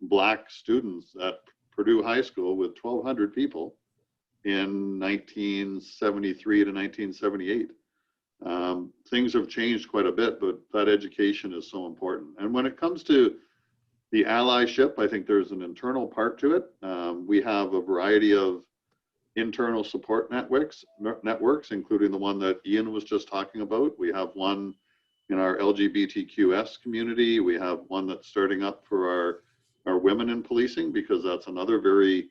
Black students at Purdue High School with 1,200 people in 1973 to 1978. Things have changed quite a bit, but that education is so important. And when it comes to the allyship, I think there's an internal part to it. We have a variety of internal support networks, including the one that Ian was just talking about. We have one in our LGBTQS community. We have one that's starting up for our women in policing, because that's another very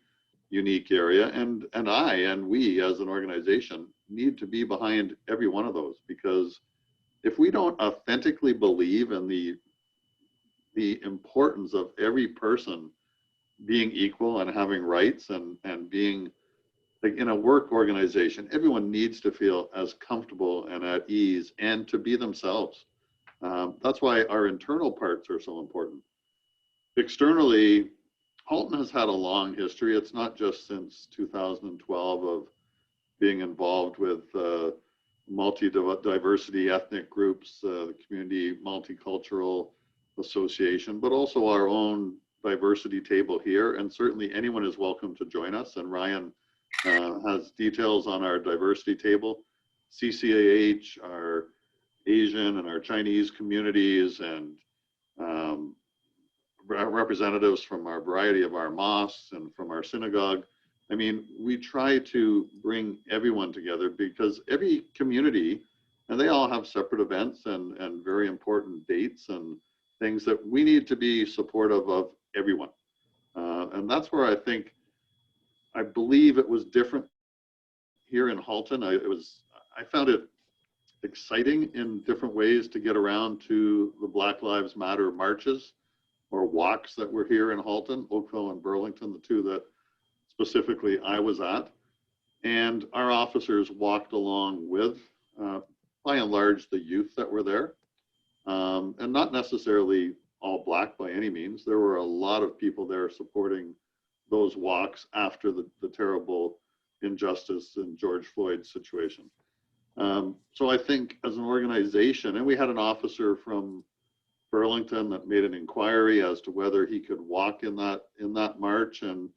unique area. And we as an organization need to be behind every one of those, because if we don't authentically believe in the importance of every person being equal and having rights and being, like, in a work organization, everyone needs to feel as comfortable and at ease and to be themselves. That's why our internal parts are so important. Externally, Halton has had a long history. It's not just since 2012 of being involved with multi-diversity ethnic groups, the Community Multicultural Association, but also our own diversity table here. And certainly anyone is welcome to join us. And Ryan has details on our diversity table. CCAH, our Asian and our Chinese communities, and representatives from our variety of our mosques and from our synagogue. I mean, we try to bring everyone together, because every community, and they all have separate events and very important dates and things that we need to be supportive of everyone. And that's where I believe it was different here in Halton. I found it exciting in different ways to get around to the Black Lives Matter marches or walks that were here in Halton, Oakville and Burlington, the 2 that specifically I was at. And our officers walked along with, by and large, the youth that were there. And not necessarily all Black by any means. There were a lot of people there supporting those walks after the terrible injustice in George Floyd's situation. So I think as an organization, and we had an officer from Burlington that made an inquiry as to whether he could walk in that march, and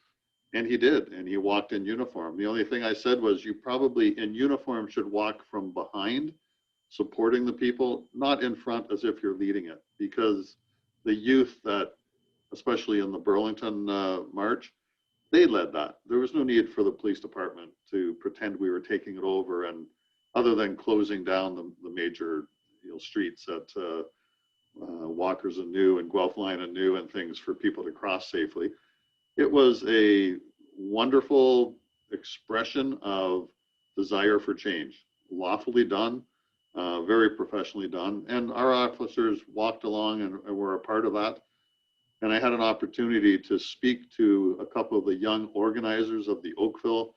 he did, and he walked in uniform. The only thing I said was, you probably in uniform should walk from behind, supporting the people, not in front as if you're leading it, because the youth that, especially in the Burlington march, they led that. There was no need for the police department to pretend we were taking it over, and other than closing down the major streets at Walkers and New and Guelph Line and New and things for people to cross safely. It was a wonderful expression of desire for change, lawfully done, very professionally done. And our officers walked along and were a part of that. And I had an opportunity to speak to a couple of the young organizers of the Oakville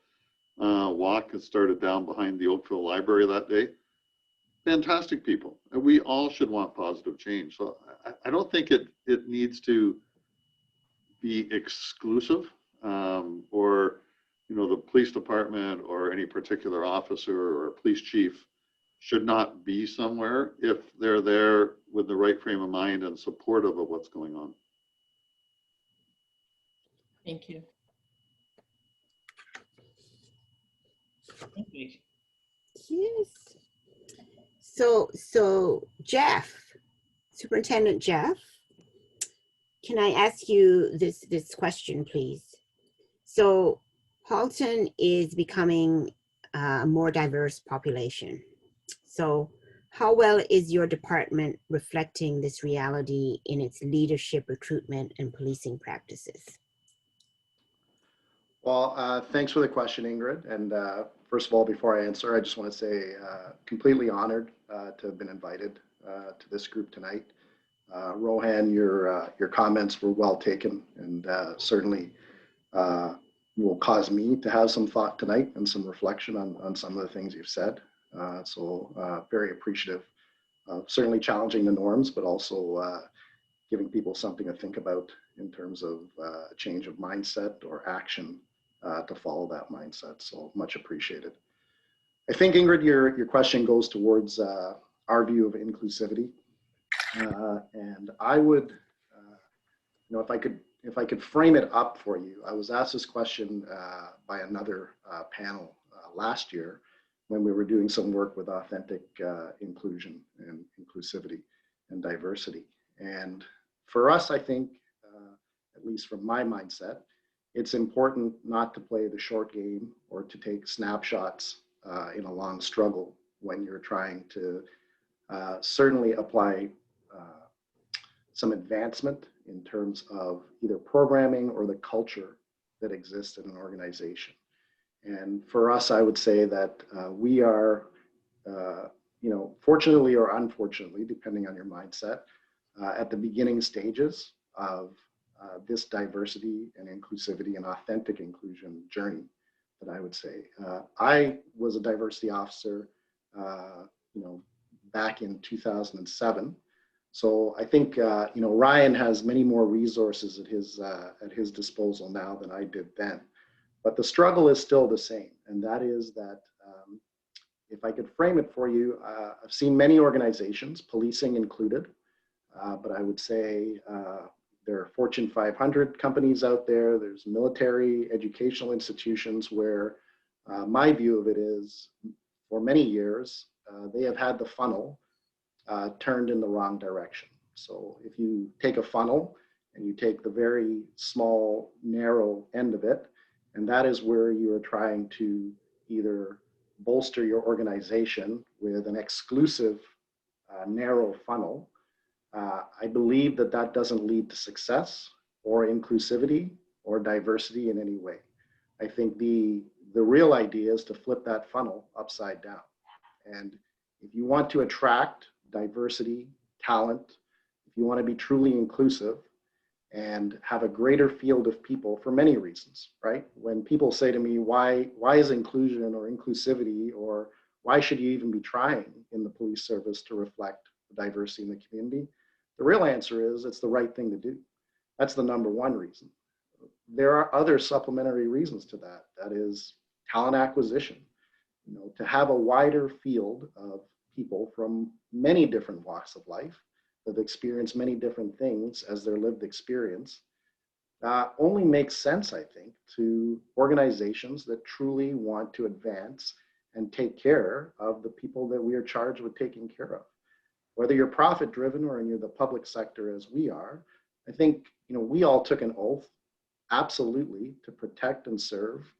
walk that started down behind the Oakville Library that day. Fantastic people. And we all should want positive change. So I don't think it needs to be exclusive, or the police department or any particular officer or police chief should not be somewhere if they're there with the right frame of mind and supportive of what's going on. Thank you. Thank you. Yes. So Jeff, Superintendent Jeff, can I ask you this question, please? So Halton is becoming a more diverse population. So how well is your department reflecting this reality in its leadership, recruitment, and policing practices? Well, thanks for the question, Ingrid. And first of all, before I answer, I just want to say completely honored to have been invited to this group tonight. Rohan, your comments were well taken, and certainly will cause me to have some thought tonight and some reflection on some of the things you've said. So very appreciative of certainly challenging the norms, but also giving people something to think about in terms of change of mindset or action to follow that mindset. So much appreciated. I think, Ingrid, your question goes towards our view of inclusivity. And I would, if I could frame it up for you, I was asked this question by another panel last year when we were doing some work with authentic inclusion and inclusivity and diversity. And for us, I think, at least from my mindset, it's important not to play the short game or to take snapshots in a long struggle when you're trying to certainly apply some advancement in terms of either programming or the culture that exists in an organization. And for us, I would say that we are, fortunately or unfortunately, depending on your mindset, at the beginning stages of this diversity and inclusivity and authentic inclusion journey that I would say. I was a diversity officer, back in 2007. So I think, Ryan has many more resources at his disposal now than I did then. But the struggle is still the same. And that is that if I could frame it for you, I've seen many organizations, policing included, but I would say there are Fortune 500 companies out there. There's military educational institutions where my view of it is for many years, they have had the funnel turned in the wrong direction. So if you take a funnel and you take the very small, narrow end of it, and that is where you are trying to either bolster your organization with an exclusive narrow funnel, I believe that that doesn't lead to success or inclusivity or diversity in any way. I think the real idea is to flip that funnel upside down. And if you want to attract diversity, talent, if you want to be truly inclusive and have a greater field of people for many reasons, right? When people say to me, why is inclusion or inclusivity, or why should you even be trying in the police service to reflect the diversity in the community? The real answer is it's the right thing to do. That's the number one reason. There are other supplementary reasons to that. That is talent acquisition. To have a wider field of people from many different walks of life that have experienced many different things as their lived experience only makes sense, I think, to organizations that truly want to advance and take care of the people that we are charged with taking care of. Whether you're profit driven or you're the public sector as we are, I think we all took an oath absolutely to protect and serve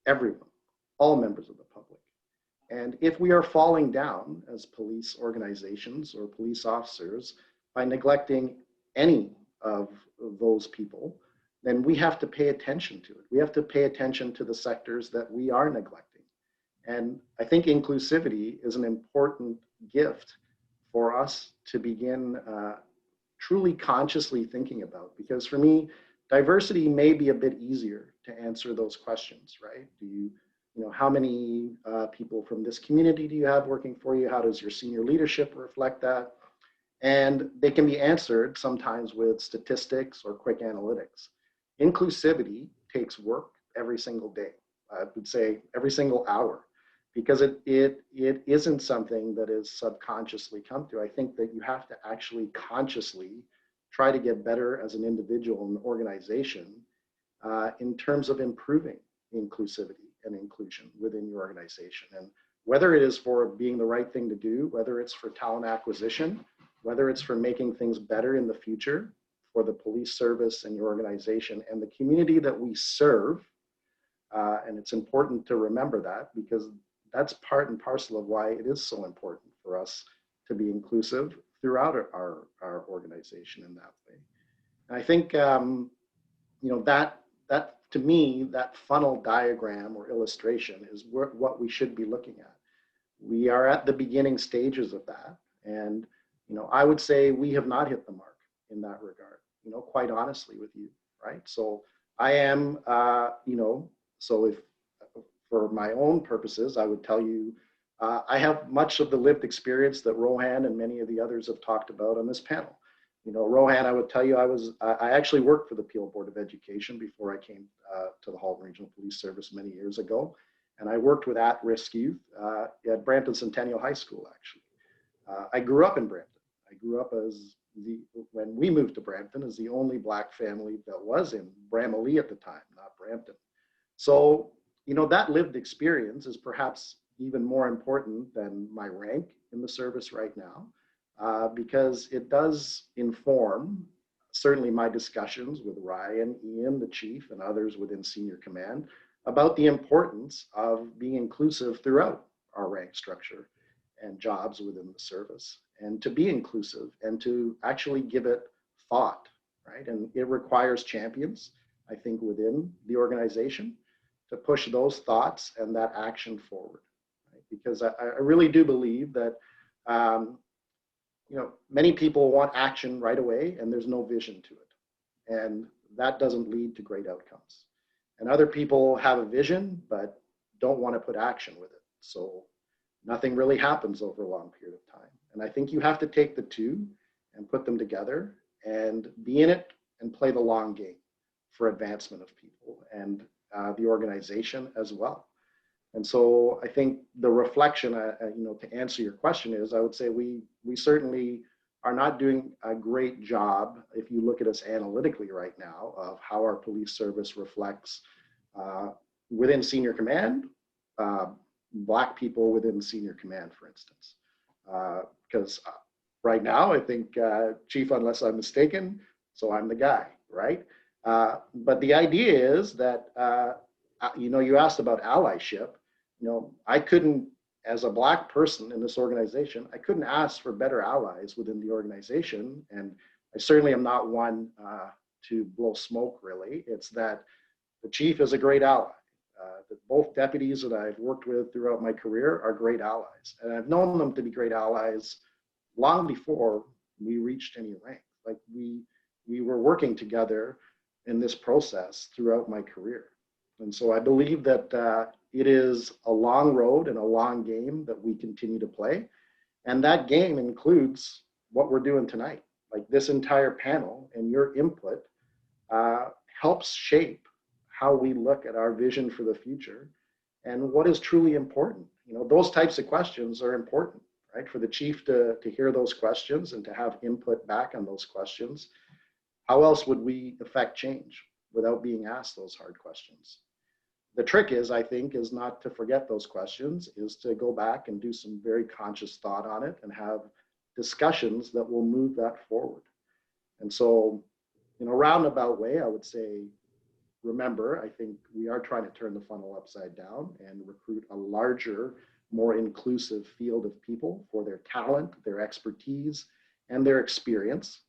everyone, all members of the public. And if we are falling down as police organizations or police officers by neglecting any of those people, then we have to pay attention to it. We have to pay attention to the sectors that we are neglecting. And I think inclusivity is an important gift for us to begin truly consciously thinking about, because for me, diversity may be a bit easier to answer those questions, right? How many people from this community do you have working for you? How does your senior leadership reflect that? And they can be answered sometimes with statistics or quick analytics. Inclusivity takes work every single day. I would say every single hour, because it isn't something that is subconsciously come through. I think that you have to actually consciously try to get better as an individual and organization in terms of improving inclusivity and inclusion within your organization. And whether it is for being the right thing to do, whether it's for talent acquisition, whether it's for making things better in the future for the police service and your organization and the community that we serve. And it's important to remember that, because that's part and parcel of why it is so important for us to be inclusive throughout our organization in that way. And I think, that to me, that funnel diagram or illustration is what we should be looking at. We are at the beginning stages of that. And, I would say we have not hit the mark in that regard, quite honestly with you, right? So I am, so if for my own purposes, I would tell you, I have much of the lived experience that Rohan and many of the others have talked about on this panel. Rohan, I would tell you, I actually worked for the Peel Board of Education before I came to the Halton Regional Police Service many years ago. And I worked with at-risk youth at Brampton Centennial High School, actually. I grew up in Brampton. I grew up when we moved to Brampton, as the only Black family that was in Bramalea at the time, not Brampton. So, that lived experience is perhaps even more important than my rank in the service right now, because it does inform certainly my discussions with Ryan, Ian, the chief, and others within senior command about the importance of being inclusive throughout our rank structure and jobs within the service, and to be inclusive and to actually give it thought, right? And it requires champions, I think, within the organization to push those thoughts and that action forward, right? Because I really do believe that, many people want action right away and there's no vision to it. And that doesn't lead to great outcomes. And other people have a vision, but don't want to put action with it. So nothing really happens over a long period of time. And I think you have to take the two and put them together and be in it and play the long game for advancement of people and the organization as well. And so I think the reflection, to answer your question is, I would say we certainly are not doing a great job, if you look at us analytically right now, of how our police service reflects within senior command, Black people within senior command, for instance. Because right now, I think, Chief, unless I'm mistaken, so I'm the guy, right? But the idea is that, you asked about allyship. I couldn't, as a Black person in this organization, I couldn't ask for better allies within the organization. And I certainly am not one to blow smoke, really. It's that the chief is a great ally. Both deputies that I've worked with throughout my career are great allies. And I've known them to be great allies long before we reached any rank. Like we were working together in this process throughout my career. And so I believe that it is a long road and a long game that we continue to play. And that game includes what we're doing tonight. Like this entire panel and your input helps shape how we look at our vision for the future and what is truly important. Those types of questions are important, right? For the chief to hear those questions and to have input back on those questions. How else would we affect change without being asked those hard questions? The trick is, I think, is not to forget those questions, is to go back and do some very conscious thought on it and have discussions that will move that forward. And so, in a roundabout way, I would say, remember, I think we are trying to turn the funnel upside down and recruit a larger, more inclusive field of people for their talent, their expertise, and their experience.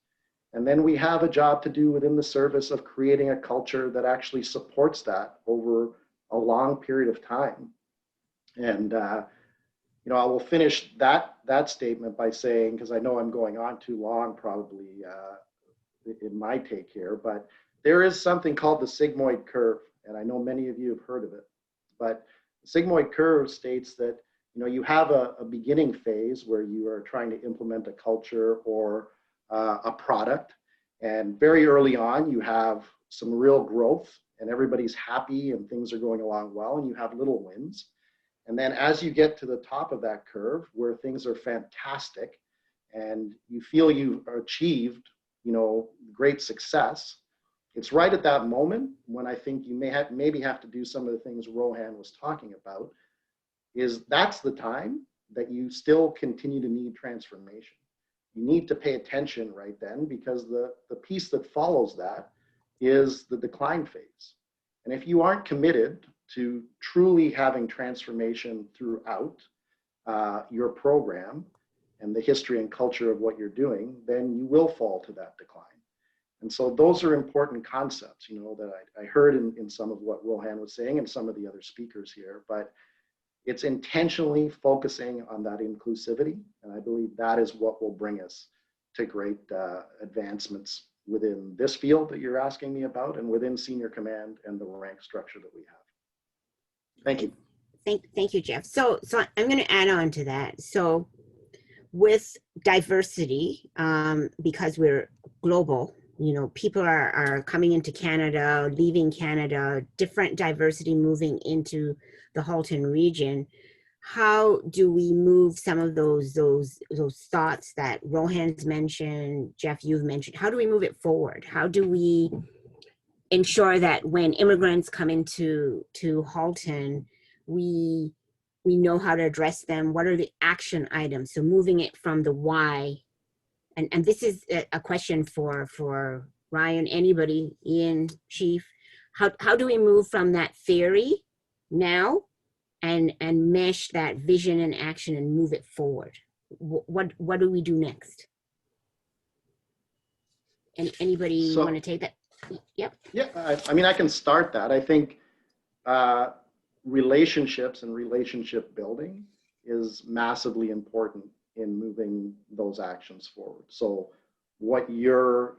And then we have a job to do within the service of creating a culture that actually supports that over a long period of time. And, I will finish that statement by saying, because I know I'm going on too long probably in my take here, but there is something called the Sigmoid Curve, and I know many of you have heard of it. But the Sigmoid Curve states that you have a beginning phase where you are trying to implement a culture or a product, and very early on you have some real growth, and everybody's happy and things are going along well, and you have little wins. And then as you get to the top of that curve, where things are fantastic, and you feel you've achieved, great success. It's right at that moment when I think you maybe have to do some of the things Rohan was talking about, is that's the time that you still continue to need transformation. You need to pay attention right then, because the piece that follows that is the decline phase. And if you aren't committed to truly having transformation throughout your program and the history and culture of what you're doing, then you will fall to that decline. And so those are important concepts, that I heard in some of what Rohan was saying and some of the other speakers here, but it's intentionally focusing on that inclusivity. And I believe that is what will bring us to great advancements within this field that you're asking me about and within senior command and the rank structure that we have. Thank you. Thank you, Jeff. So I'm going to add on to that. So with diversity, because we're global, people are coming into Canada, leaving Canada, different diversity moving into the Halton region. How do we move some of those thoughts that Rohan's mentioned, Jeff, you've mentioned? How do we move it forward? How do we ensure that when immigrants come into Halton, we know how to address them? What are the action items? So moving it from the why, and this is a question for Ryan, anybody, Ian, Chief. How do we move from that theory now and mesh that vision and action and move it forward? What do we do next? And anybody want to take that? Yep. Yeah, I mean, I can start that. I think relationships and relationship building is massively important in moving those actions forward. So what you're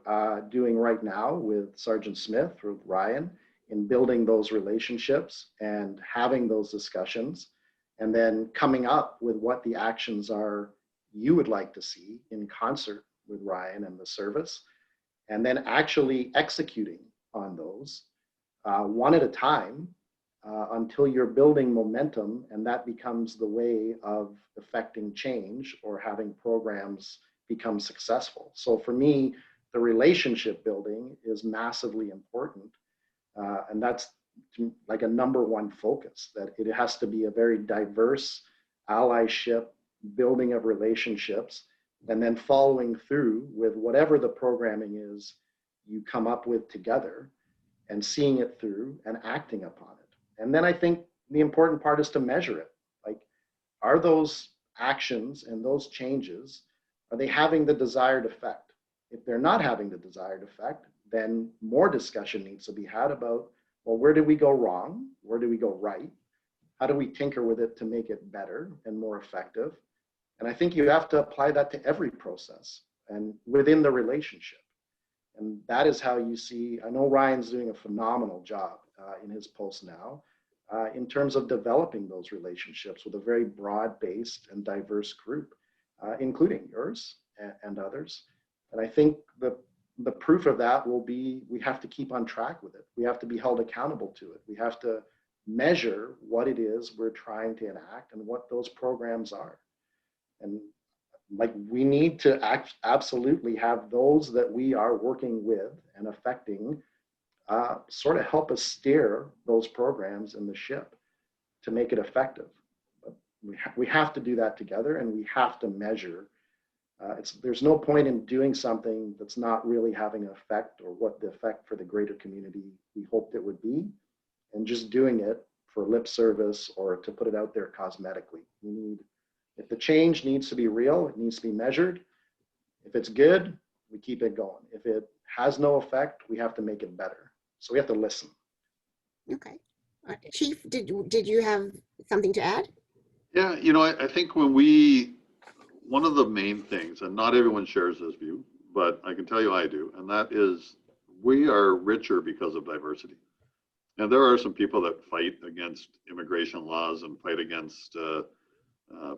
doing right now with Sergeant Smith or with Ryan in building those relationships and having those discussions, and then coming up with what the actions are you would like to see in concert with Ryan and the service, and then actually executing on those one at a time until you're building momentum, and that becomes the way of effecting change or having programs become successful. So for me, the relationship building is massively important. And that's like a #1 focus, that it has to be a very diverse allyship, building of relationships, and then following through with whatever the programming is you come up with together and seeing it through and acting upon it. And then I think the important part is to measure it. Like, are those actions and those changes, are they having the desired effect? If they're not having the desired effect, then more discussion needs to be had about, well, where did we go wrong? Where do we go right? How do we tinker with it to make it better and more effective? And I think you have to apply that to every process and within the relationship. And that is how you see, I know Ryan's doing a phenomenal job in his post now in terms of developing those relationships with a very broad-based and diverse group, including yours and others. And I think the proof of that will be, we have to keep on track with it. We have to be held accountable to it. We have to measure what it is we're trying to enact and what those programs are. And like, we need to absolutely have those that we are working with and affecting sort of help us steer those programs in the ship to make it effective. But we have to do that together, and we have to measure. There's no point in doing something that's not really having an effect, or what the effect for the greater community we hoped it would be, and just doing it for lip service or to put it out there cosmetically. If the change needs to be real, it needs to be measured. If it's good, we keep it going. If it has no effect, we have to make it better. So we have to listen. Okay. Chief, did you have something to add? Yeah, I think one of the main things, and not everyone shares this view, but I can tell you I do, and that is we are richer because of diversity. And there are some people that fight against immigration laws and fight against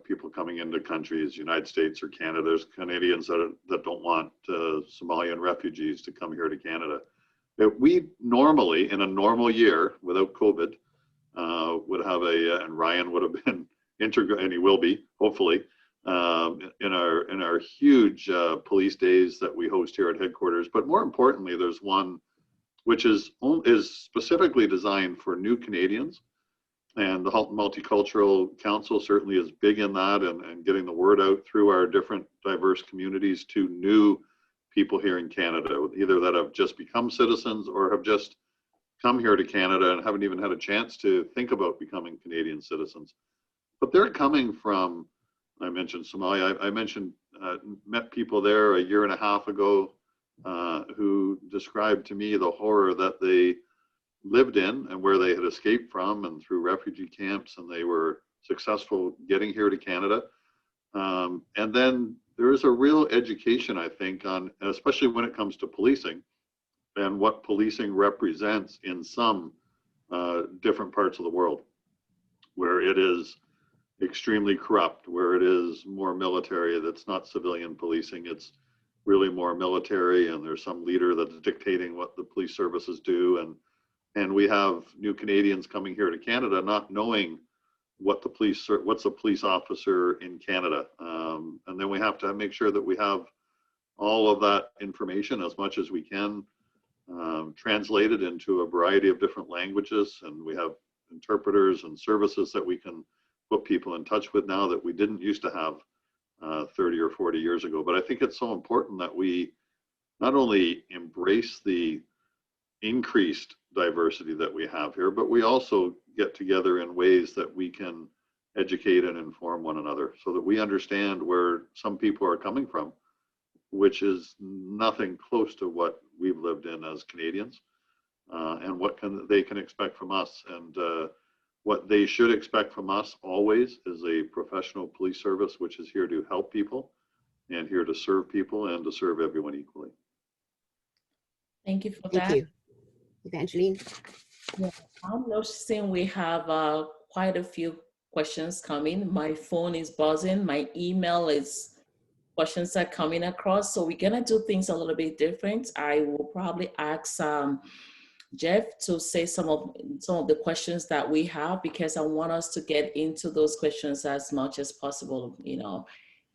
people coming into countries, United States or Canada. There's Canadians that don't want Somalian refugees to come here to Canada. We normally, in a normal year without COVID, would have and Ryan would have been integral, and he will be, hopefully, in our huge police days that we host here at headquarters. But more importantly, there's one which is specifically designed for new Canadians. And the Halton Multicultural Council certainly is big in that, and getting the word out through our different diverse communities to new people here in Canada, either that have just become citizens or have just come here to Canada and haven't even had a chance to think about becoming Canadian citizens. But they're coming from, I mentioned Somalia, I mentioned, met people there a year and a half ago who described to me the horror that they lived in and where they had escaped from and through refugee camps, and they were successful getting here to Canada. And then there is a real education, I think, on, especially when it comes to policing and what policing represents in some different parts of the world, where it is, extremely corrupt, where it is more military, that's not civilian policing, it's really more military, and there's some leader that's dictating what the police services do. And we have new Canadians coming here to Canada not knowing what's a police officer in Canada. And then we have to make sure that we have all of that information as much as we can translated into a variety of different languages. And we have interpreters and services that we can put people in touch with now that we didn't used to have 30 or 40 years ago. But I think it's so important that we not only embrace the increased diversity that we have here, but we also get together in ways that we can educate and inform one another so that we understand where some people are coming from, which is nothing close to what we've lived in as Canadians, and what they can expect from us. And what they should expect from us always is a professional police service, which is here to help people and here to serve people and to serve everyone equally. Thank you for Thank that. you. Evangeline? Yeah, I'm noticing we have quite a few questions coming. My phone is buzzing. My email is, questions are coming across. So we're gonna do things a little bit different. I will probably ask Jeff to say some of the questions that we have, because I want us to get into those questions as much as possible, you know,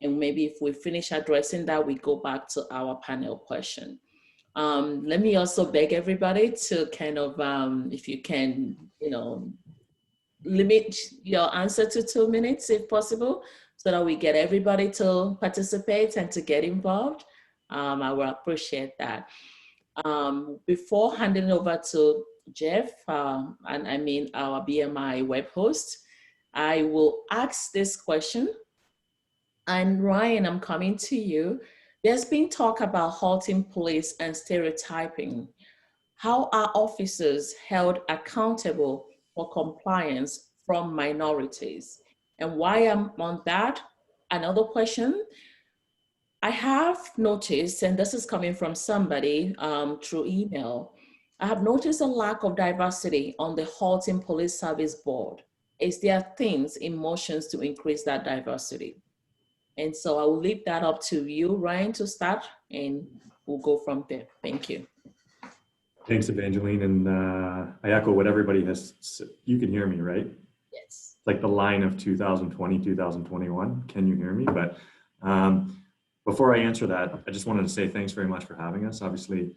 and maybe if we finish addressing that, we go back to our panel question. Let me also beg everybody to kind of, if you can, you know, limit your answer to 2 minutes if possible, so that we get everybody to participate and to get involved. I will appreciate that. Before handing over to Jeff, and I mean our BMI web host, I will ask this question. And Ryan, I'm coming to you. There's been talk about halting police and stereotyping. How are officers held accountable for compliance from minorities? And why I'm on that, another question, I have noticed, and this is coming from somebody through email, I have noticed a lack of diversity on the Halton Police Service Board. Is there things in motions to increase that diversity? And so I will leave that up to you, Ryan, to start, and we'll go from there. Thank you. Thanks, Evangeline. And I echo what everybody has said. You can hear me, right? Yes. Like the line of 2020, 2021. Can you hear me? But before I answer that, I just wanted to say thanks very much for having us. Obviously,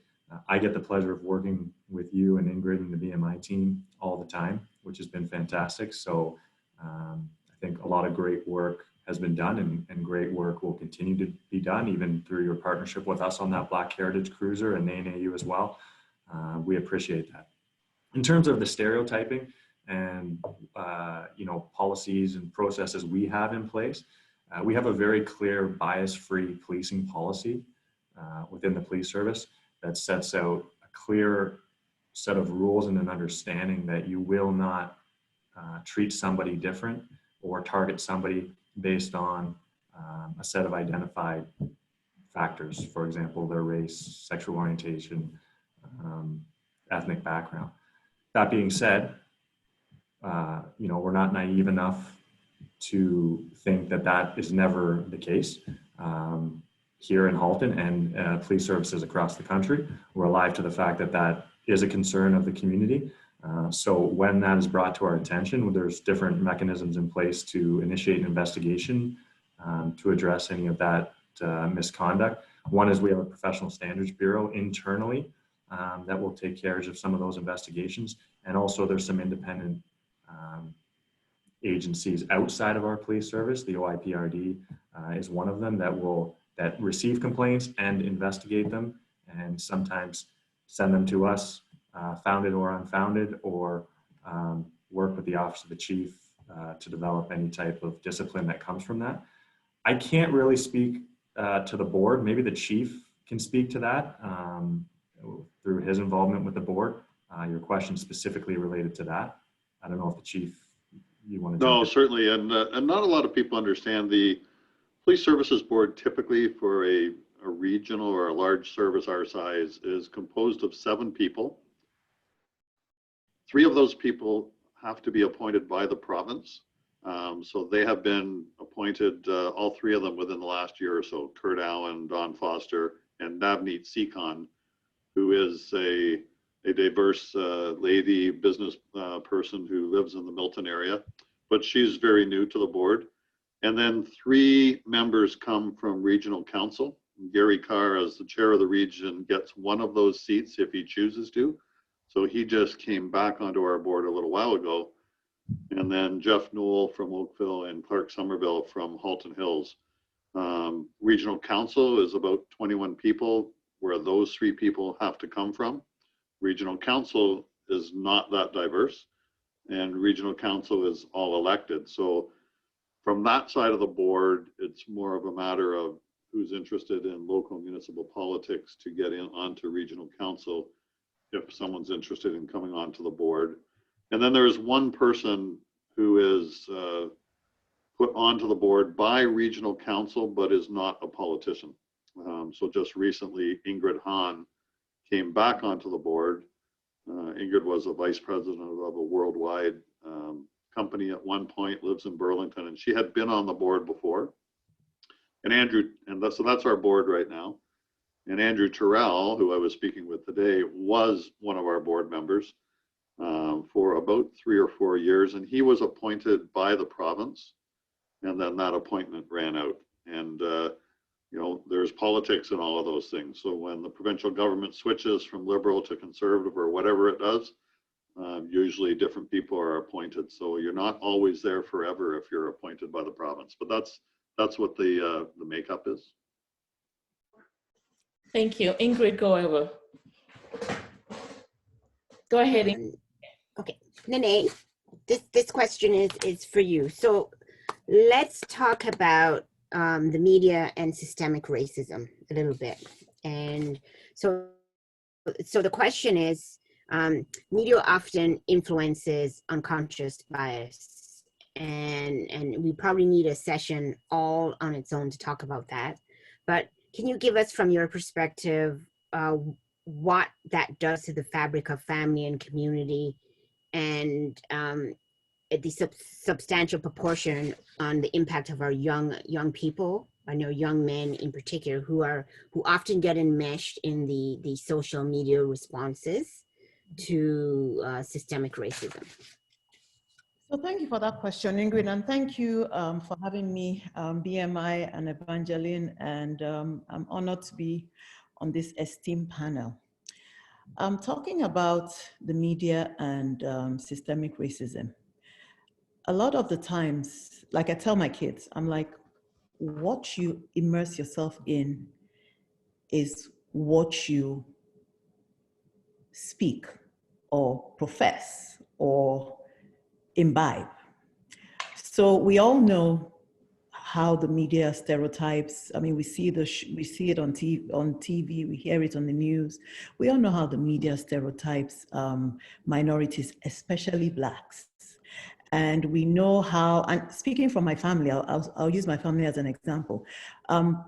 I get the pleasure of working with you and Ingrid and the BMI team all the time, which has been fantastic. So I think a lot of great work has been done, and great work will continue to be done, even through your partnership with us on that Black Heritage Cruiser and the NAU as well. We appreciate that. In terms of the stereotyping and you know, policies and processes we have in place, we have a very clear bias-free policing policy within the police service that sets out a clear set of rules and an understanding that you will not treat somebody different or target somebody based on a set of identified factors, for example, their race, sexual orientation, ethnic background. That being said, you know, we're not naive enough to think that that is never the case. Here in Halton and police services across the country, we're alive to the fact that that is a concern of the community. So when that is brought to our attention, there's different mechanisms in place to initiate an investigation to address any of that misconduct. One is we have a professional standards bureau internally that will take care of some of those investigations. And also there's some independent agencies outside of our police service. The OIPRD is one of them that receive complaints and investigate them, and sometimes send them to us, founded or unfounded, or work with the Office of the Chief to develop any type of discipline that comes from that. I can't really speak to the board. Maybe the chief can speak to that through his involvement with the board. Your question specifically related to that. I don't know if the chief, you want to No, certainly. And not a lot of people understand the Police Services Board typically for a regional or a large service our size is composed of 7 people. 3 of those people have to be appointed by the province, So they have been appointed, all three of them within the last year or so, Kurt Allen, Don Foster, and Navneet Sikhan, who is a diverse lady business person who lives in the Milton area, but she's very new to the board. And then three members come from regional council. Gary Carr, as the chair of the region, gets one of those seats if he chooses to. So he just came back onto our board a little while ago. And then Jeff Newell from Oakville and Clark Somerville from Halton Hills. Regional council is about 21 people, where those three people have to come from. Regional council is not that diverse, and regional council is all elected. So from that side of the board, it's more of a matter of who's interested in local municipal politics to get in onto regional council if someone's interested in coming onto the board. And then there's one person who is put onto the board by regional council, but is not a politician. So just recently, Ingrid Hahn came back onto the board. Ingrid was a vice president of a worldwide company at one point, lives in Burlington, and she had been on the board before. And Andrew, so that's our board right now. And Andrew Terrell, who I was speaking with today, was one of our board members for about 3 or 4 years, and he was appointed by the province, and then that appointment ran out. And you know, there's politics in all of those things. So when the provincial government switches from liberal to conservative or whatever it does, usually different people are appointed. So you're not always there forever if you're appointed by the province. But that's what the makeup is. Thank you. Ingrid, go over. Go ahead. Okay, Nene, this question is for you. So let's talk about the media and systemic racism a little bit. And so the question is, media often influences unconscious bias, and we probably need a session all on its own to talk about that. But can you give us, from your perspective, what that does to the fabric of family and community, and the substantial proportion on the impact of our young people? I know young men in particular who often get enmeshed in the social media responses to systemic racism. So thank you for that question, Ingrid, and thank you for having me, BMI and Evangeline, and I'm honored to be on this esteemed panel. I'm talking about the media and systemic racism. A lot of the times, like I tell my kids, I'm like, what you immerse yourself in is what you speak or profess or imbibe. So we all know how the media stereotypes. I mean, we see it on TV, we hear it on the news. We all know how the media stereotypes minorities, especially Blacks. And we know how, and speaking from my family, I'll use my family as an example.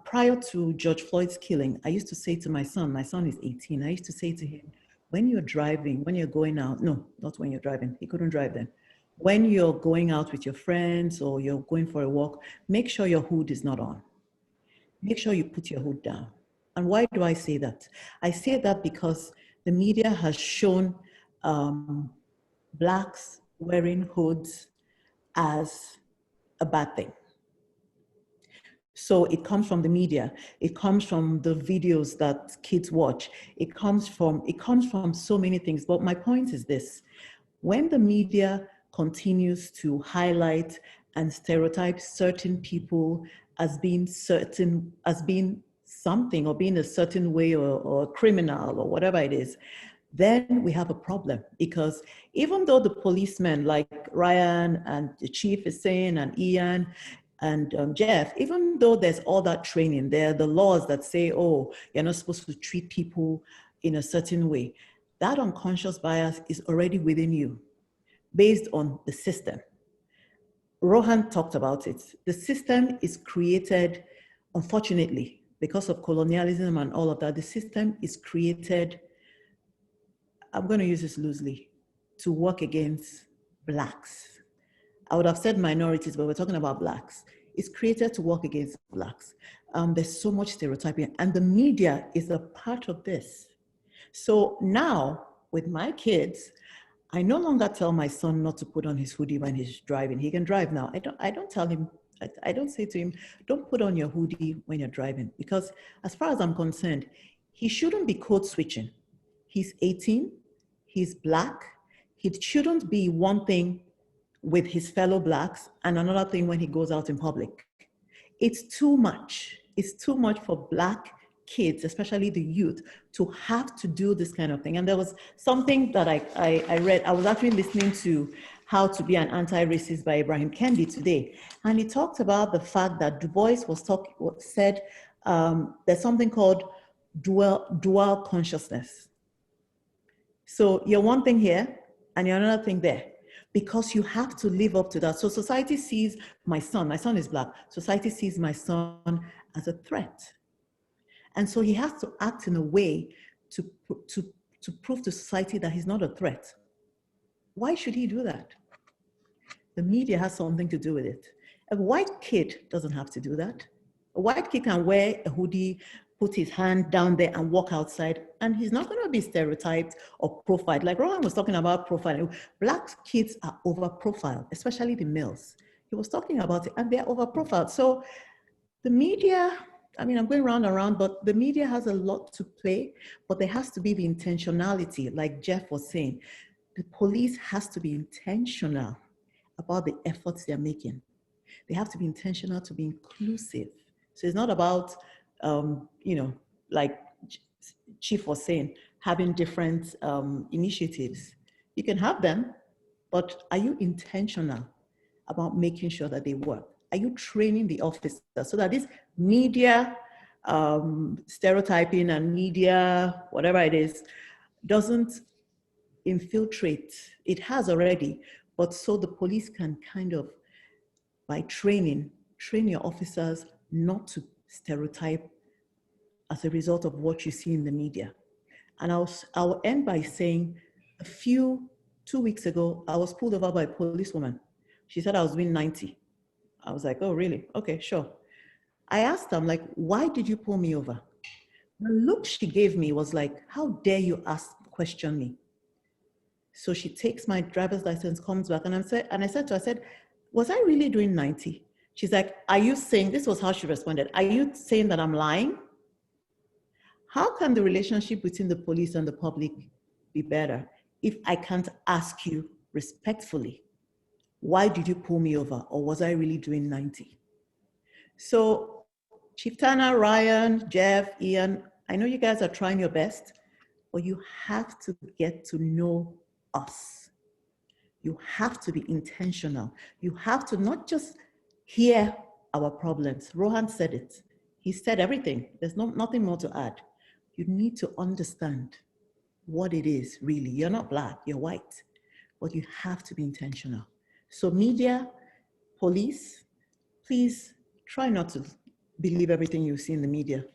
Prior to George Floyd's killing, I used to say to my son is 18, I used to say to him, when you're driving, when you're going out, no, not when you're driving, he couldn't drive then. When you're going out with your friends or you're going for a walk, make sure your hood is not on. Make sure you put your hood down. And why do I say that? I say that because the media has shown Blacks wearing hoods as a bad thing. So it comes from the media. It comes from the videos that kids watch. It comes from so many things. But my point is this: when the media continues to highlight and stereotype certain people as being something or being a certain way or a criminal or whatever it is, then we have a problem. Because even though the policemen like Ryan and the chief is saying, and Ian and Jeff, even though there's all that training, there are the laws that say, oh, you're not supposed to treat people in a certain way. That unconscious bias is already within you based on the system. Rohan talked about it. The system is created, unfortunately, because of colonialism and all of that. The system is created, I'm going to use this loosely, to work against Blacks. I would have said minorities, but we're talking about blacks. It's created to work against blacks. There's so much stereotyping, and the media is a part of this. So now with my kids, I no longer tell my son not to put on his hoodie when he's driving. He can drive now. I don't tell him, I don't say to him, don't put on your hoodie when you're driving, because as far as I'm concerned, he shouldn't be code switching. He's 18, he's black. He shouldn't be one thing with his fellow blacks and another thing when he goes out in public. It's too much. It's too much for black kids, especially the youth, to have to do this kind of thing. And there was something that I read. I was actually listening to How to Be an Anti-Racist by Ibrahim Kendi today. And he talked about the fact that Du Bois said there's something called dual consciousness. So you're one thing here and you're another thing there, because you have to live up to that. So society sees my son is black. Society sees my son as a threat. And so he has to act in a way to prove to society that he's not a threat. Why should he do that? The media has something to do with it. A white kid doesn't have to do that. A white kid can wear a hoodie, put his hand down there and walk outside, and he's not going to be stereotyped or profiled. Like Rohan was talking about profiling. Black kids are over-profiled, especially the males. He was talking about it, and they're over-profiled. So the media, I mean, I'm going round and round, but the media has a lot to play, but there has to be the intentionality, like Jeff was saying. The police has to be intentional about the efforts they're making. They have to be intentional to be inclusive. So it's not about, like Chief was saying, having different initiatives. You can have them, but are you intentional about making sure that they work? Are you training the officers so that this media stereotyping and media, whatever it is, doesn't infiltrate? It has already, but so the police can kind of, by train your officers not to stereotype as a result of what you see in the media. And I'll end by saying 2 weeks ago, I was pulled over by a policewoman. She said I was doing 90. I was like, oh, really? Okay, sure. I asked her, I'm like, why did you pull me over? The look she gave me was like, how dare you question me? So she takes my driver's license, comes back, and I said to her, I said, was I really doing 90? She's like, are you saying, this was how she responded, are you saying that I'm lying? How can the relationship between the police and the public be better if I can't ask you respectfully, why did you pull me over? Or was I really doing 90? So Chief Tana, Ryan, Jeff, Ian, I know you guys are trying your best, but you have to get to know us. You have to be intentional. You have to not just hear our problems. Rohan said it. He said everything. There's nothing more to add. You need to understand what it is really. You're not black, you're white, but you have to be intentional. So media, police, please try not to believe everything you see in the media.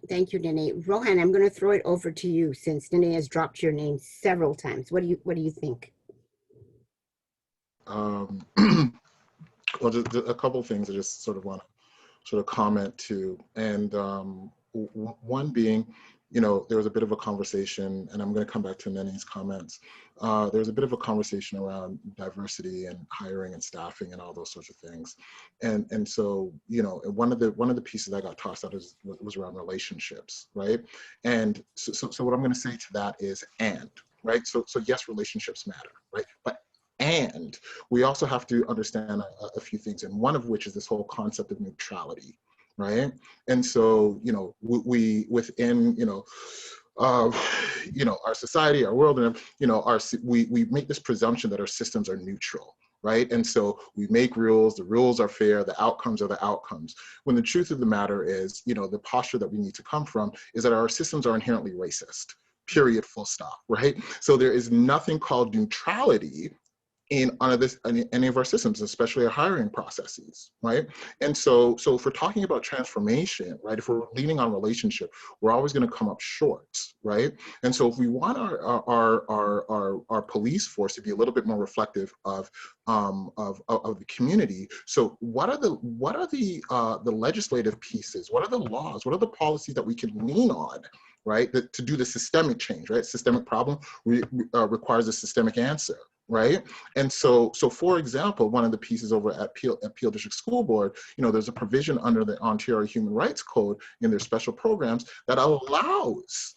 Thank you, Danae. Rohan, I'm going to throw it over to you since Danae has dropped your name several times. What do you think? Well, just a couple of things I just sort of want to sort of comment to, and one being, you know, there was a bit of a conversation, and I'm going to come back to Neni's comments. There was a bit of a conversation around diversity and hiring and staffing and all those sorts of things, and so, you know, one of the pieces that got tossed out was around relationships, right? And so what I'm going to say to that is, right? So yes, relationships matter, right? But and we also have to understand a few things, and one of which is this whole concept of neutrality, right? And so, you know, we within, you know, our society, our world, and, you know, we make this presumption that our systems are neutral, right? And so we make rules, the rules are fair, the outcomes are the outcomes. When the truth of the matter is, you know, the posture that we need to come from is that our systems are inherently racist, period, full stop, right? So there is nothing called neutrality in any of our systems, especially our hiring processes, right? And so if we're talking about transformation, right, if we're leaning on relationship, we're always going to come up short, right? And so if we want our police force to be a little bit more reflective of the community, so what are the legislative pieces? What are the laws? What are the policies that we can lean on, right, to do the systemic change, right? Systemic problem requires a systemic answer, right? And so for example, one of the pieces over at Peel District School Board, there's a provision under the Ontario Human Rights Code in their special programs that allows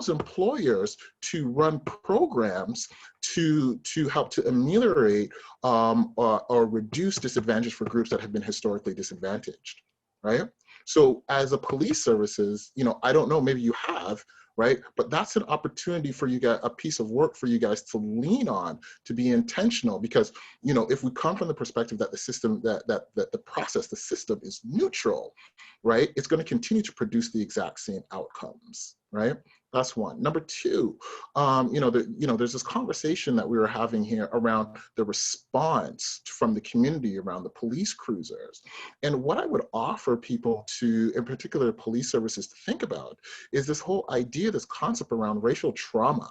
employers to run programs to help to ameliorate or reduce disadvantage for groups that have been historically disadvantaged, right? So as a police services, I don't know, maybe you have, right? But that's an opportunity for you guys, a piece of work for you guys to lean on, to be intentional, because, if we come from the perspective that the system, that the process, the system is neutral, right? It's going to continue to produce the exact same outcomes, right? That's one. Number two, there's this conversation that we were having here around the response from the community around the police cruisers. And what I would offer people to, in particular police services, to think about is this whole idea, this concept around racial trauma,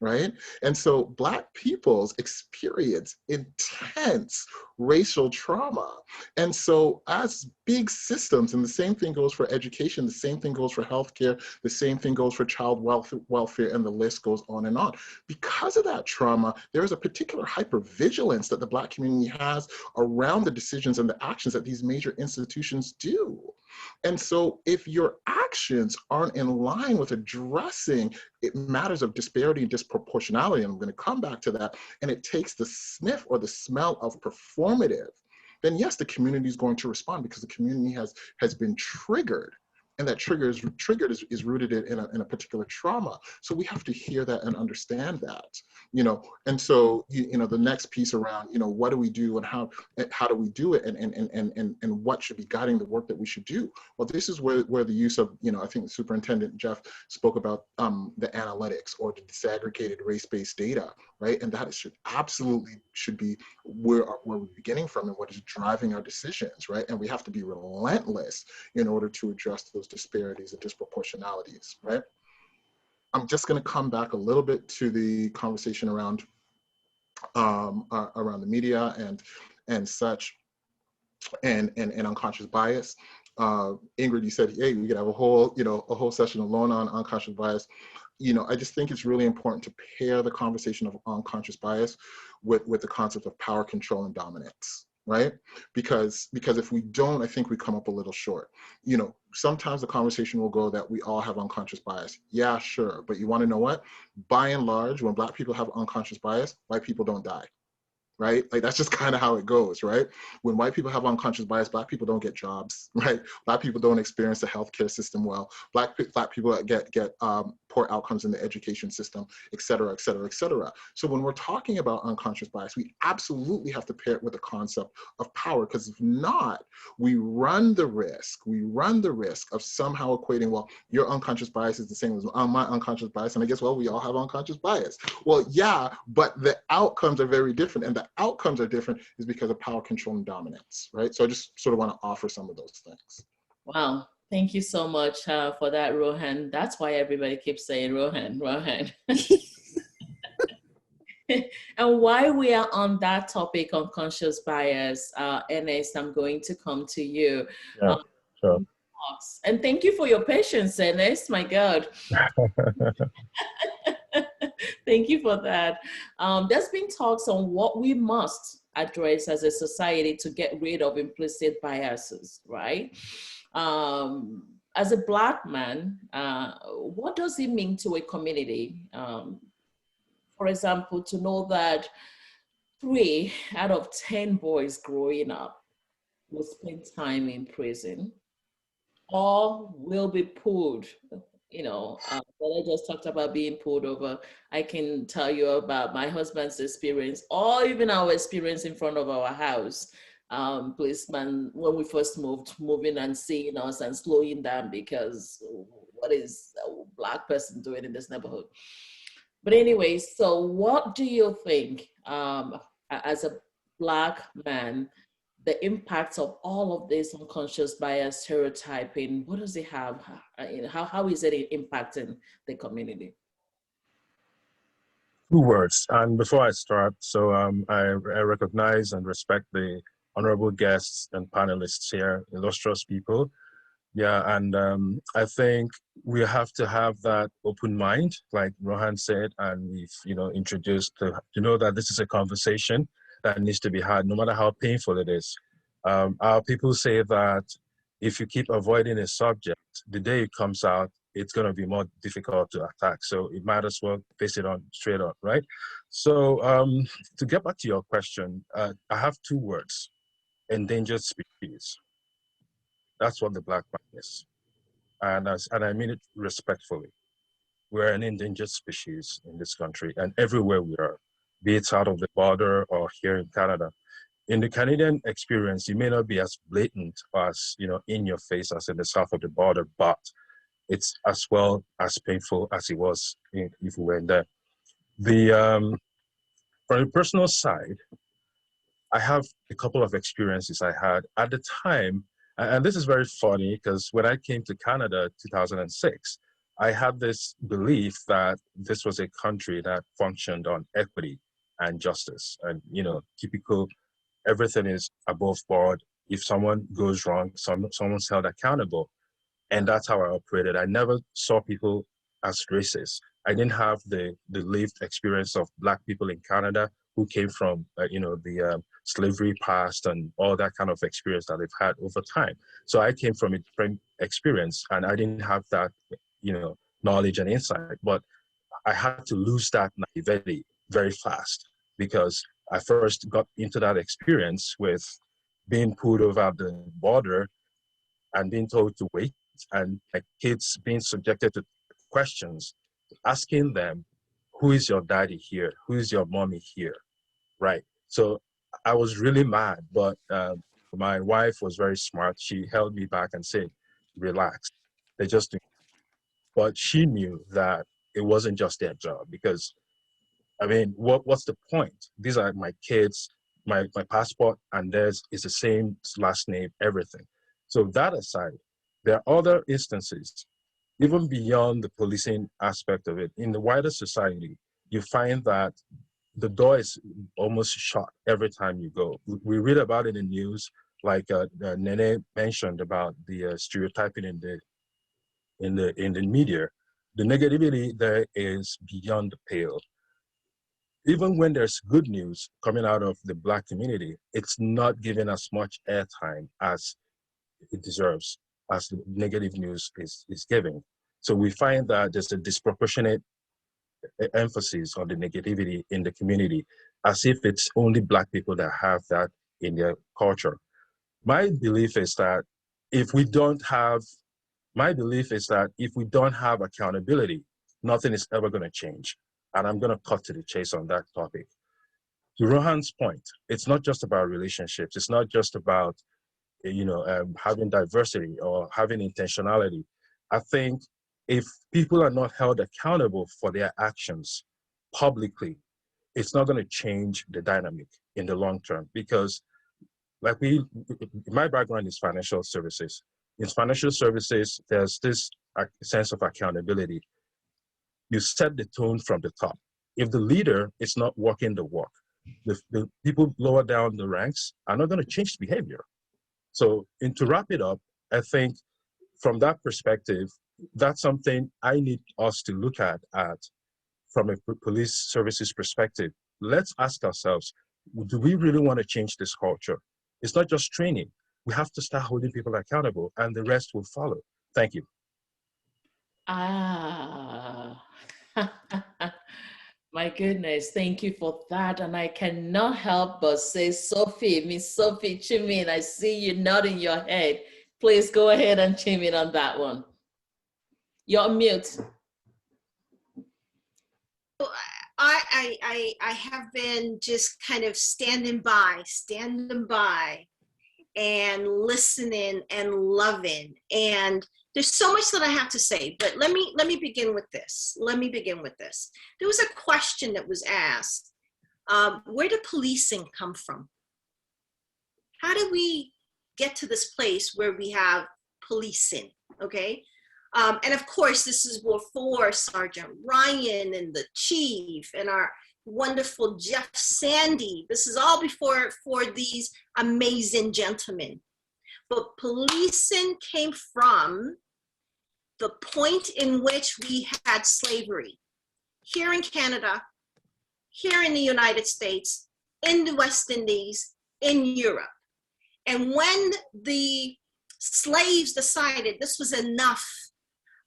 right? And so Black peoples experience intense racial trauma. And so as big systems, and the same thing goes for education, the same thing goes for healthcare, the same thing goes for child welfare, and the list goes on and on. Because of that trauma, there is a particular hypervigilance that the Black community has around the decisions and the actions that these major institutions do. And so if your actions aren't in line with addressing matters of disparity and disproportionality, and I'm going to come back to that, and it takes the sniff or the smell of performative, then yes, the community is going to respond, because the community has been triggered. And that trigger is rooted in a particular trauma. So we have to hear that and understand that, And so, the next piece around, what do we do and how do we do it, and what should be guiding the work that we should do? Well, this is where the use of, I think the Superintendent Jeff spoke about the analytics or the disaggregated race-based data, right? And that absolutely should be where we're beginning from and what is driving our decisions, right? And we have to be relentless in order to address those disparities and disproportionalities, right? I'm just going to come back a little bit to the conversation around the media and such, and unconscious bias. Ingrid, you said, hey, we could have a whole session alone on unconscious bias. I just think it's really important to pair the conversation of unconscious bias with the concept of power, control, and dominance, right? Because if we don't, I think we come up a little short. Sometimes the conversation will go that we all have unconscious bias. Yeah, sure. But you want to know what? By and large, when Black people have unconscious bias, white people don't die. Right? Like, that's just kind of how it goes, right? When white people have unconscious bias, Black people don't get jobs, right? Black people don't experience the healthcare system well. Black people get poor outcomes in the education system, et cetera, et cetera, et cetera. So when we're talking about unconscious bias, we absolutely have to pair it with the concept of power, because if not, we run the risk of somehow equating, well, your unconscious bias is the same as my unconscious bias, and I guess, well, we all have unconscious bias. Well, yeah, but the outcomes are very different, and the outcomes are different is because of power, control, and dominance, right? So I just sort of want to offer some of those things. Wow. Thank you so much for that, Rohan. That's why everybody keeps saying Rohan. And while we are on that topic, unconscious bias, Ernest, I'm going to come to you. Yeah, sure. And thank you for your patience, Ernest. My God. Thank you for that. There's been talks on what we must address as a society to get rid of implicit biases, right? As a Black man, what does it mean to a community? For example, to know that 3 out of 10 boys growing up will spend time in prison or will be pulled. When I just talked about being pulled over, I can tell you about my husband's experience, or even our experience in front of our house. Policeman, when we first moving and seeing us and slowing down because what is a Black person doing in this neighborhood? But anyway, so what do you think as a Black man, the impacts of all of this unconscious bias, stereotyping, what does it have? How is it impacting the community? 2 words. And before I start, so I recognize and respect the honorable guests and panelists here, illustrious people. Yeah, and I think we have to have that open mind, like Rohan said, and we've introduced to know that this is a conversation that needs to be had, no matter how painful it is. Our people say that if you keep avoiding a subject, the day it comes out, it's going to be more difficult to attack. So it might as well face it on straight on, right? So to get back to your question, I have 2 words: endangered species. That's what the Black man is. And I mean it respectfully. We're an endangered species in this country and everywhere we are, be it out of the border or here in Canada. In the Canadian experience, it may not be as blatant as, in your face as in the south of the border, but it's as well as painful as it was if we were there. From the personal side, I have a couple of experiences I had at the time, and this is very funny because when I came to Canada 2006, I had this belief that this was a country that functioned on equity and justice, and typical, everything is above board. If someone goes wrong, someone's held accountable. And that's how I operated. I never saw people as racist. I didn't have the lived experience of Black people in Canada who came from, the slavery past and all that kind of experience that they've had over time. So I came from a different experience and I didn't have that, knowledge and insight. But I had to lose that naivety very fast because I first got into that experience with being pulled over the border and being told to wait, and my kids being subjected to questions, asking them, who is your daddy here? Who is your mommy here? Right. So I was really mad, but my wife was very smart. She held me back and said, relax. They just, but she knew that it wasn't just their job because, I mean, what's the point? These are my kids, my passport and theirs is the same last name, everything. So that aside, there are other instances, even beyond the policing aspect of it, in the wider society, you find that the door is almost shut every time you go. We read about it in news, like Nene mentioned about the stereotyping in the media. The negativity there is beyond the pale. Even when there's good news coming out of the Black community, it's not given as much airtime as it deserves, as the negative news is giving. So we find that there's a disproportionate emphasis on the negativity in the community, as if it's only Black people that have that in their culture. My belief is that if we don't have accountability, nothing is ever going to change. And I'm going to cut to the chase on that topic. To Rohan's point, it's not just about relationships. It's not just about having diversity or having intentionality. I think if people are not held accountable for their actions publicly, it's not going to change the dynamic in the long term. Because my background is financial services. In financial services, there's this sense of accountability. You set the tone from the top. If the leader is not walking the walk, the people lower down the ranks are not going to change behavior. So, and to wrap it up, I think from that perspective, that's something I need us to look at from a police services perspective. Let's ask ourselves, do we really want to change this culture? It's not just training. We have to start holding people accountable and the rest will follow. Thank you. My goodness, thank you for that. And I cannot help but say, Sophie, Miss Sophie, chime in. I see you nodding your head. Please go ahead and chime in on that one. You're on mute. I have been just kind of standing by and listening and loving. And there's so much that I have to say, but let me begin with this. There was a question that was asked Where did policing come from? How did we get to this place where we have policing, okay? And of course, this is before Sergeant Ryan and the chief and our wonderful Jeff Sandy. This is all before for these amazing gentlemen. But policing came from the point in which we had slavery here in Canada, here in the United States, in the West Indies, in Europe. And when the slaves decided this was enough,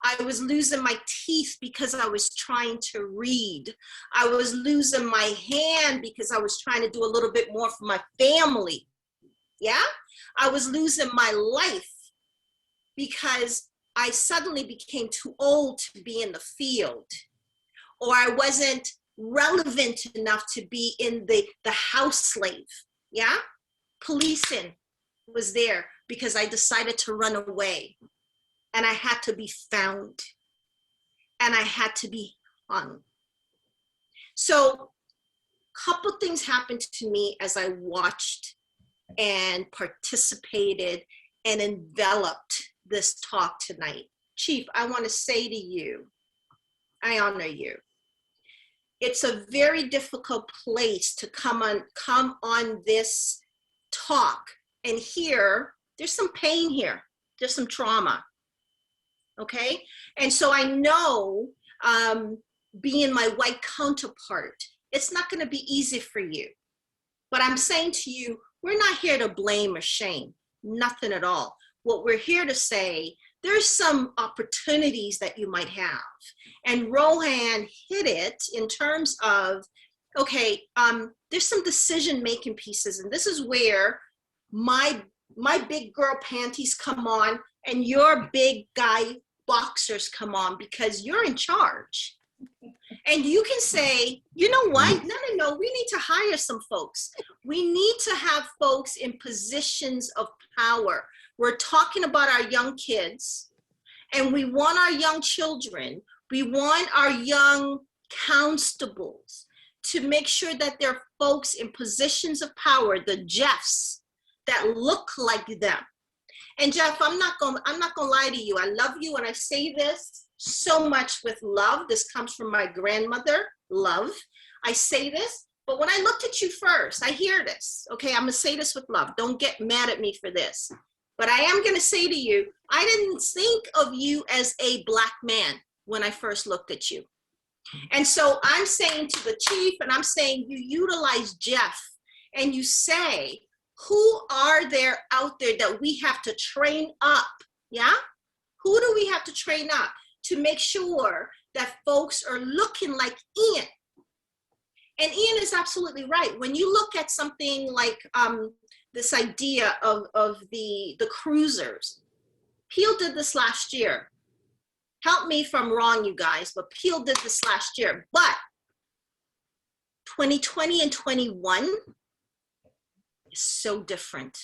I was losing my teeth because I was trying to read. I was losing my hand because I was trying to do a little bit more for my family. Yeah? I was losing my life because I suddenly became too old to be in the field, or I wasn't relevant enough to be in the house slave. Yeah? Policing was there because I decided to run away, and I had to be found, and I had to be hung. So a couple things happened to me as I watched and participated and enveloped this talk tonight. Chief, I want to say to you, I honor you. It's a very difficult place to come on this talk and hear there's some pain here, there's some trauma. Okay, and so I know, being my white counterpart, it's not going to be easy for you. But I'm saying to you, we're not here to blame or shame, nothing at all. What we're here to say, there's some opportunities that you might have. And Rohan hit it in terms of, okay, there's some decision-making pieces, and this is where my big girl panties come on and your big guy boxers come on, because you're in charge. And you can say, you know what? No, we need to hire some folks. We need to have folks in positions of power. We're talking about our young kids, and we want our young children, we want our young constables to make sure that they're folks in positions of power, the Jeffs that look like them. And Jeff, I'm not gonna lie to you. I love you, and I say this so much with love. This comes from my grandmother, love. I say this, but when I looked at you first, I hear this. Okay, I'm gonna say this with love. Don't get mad at me for this. But I am gonna say to you, I didn't think of you as a Black man when I first looked at you. And so I'm saying to the chief, and I'm saying you utilize Jeff, and you say, who are there out there that we have to train up? Yeah? Who do we have to train up to make sure that folks are looking like Ian? And Ian is absolutely right. When you look at something like this idea of the cruisers, Peel did this last year. Help me if I'm wrong, you guys, but Peel did this last year. But 2020 and 21 is so different.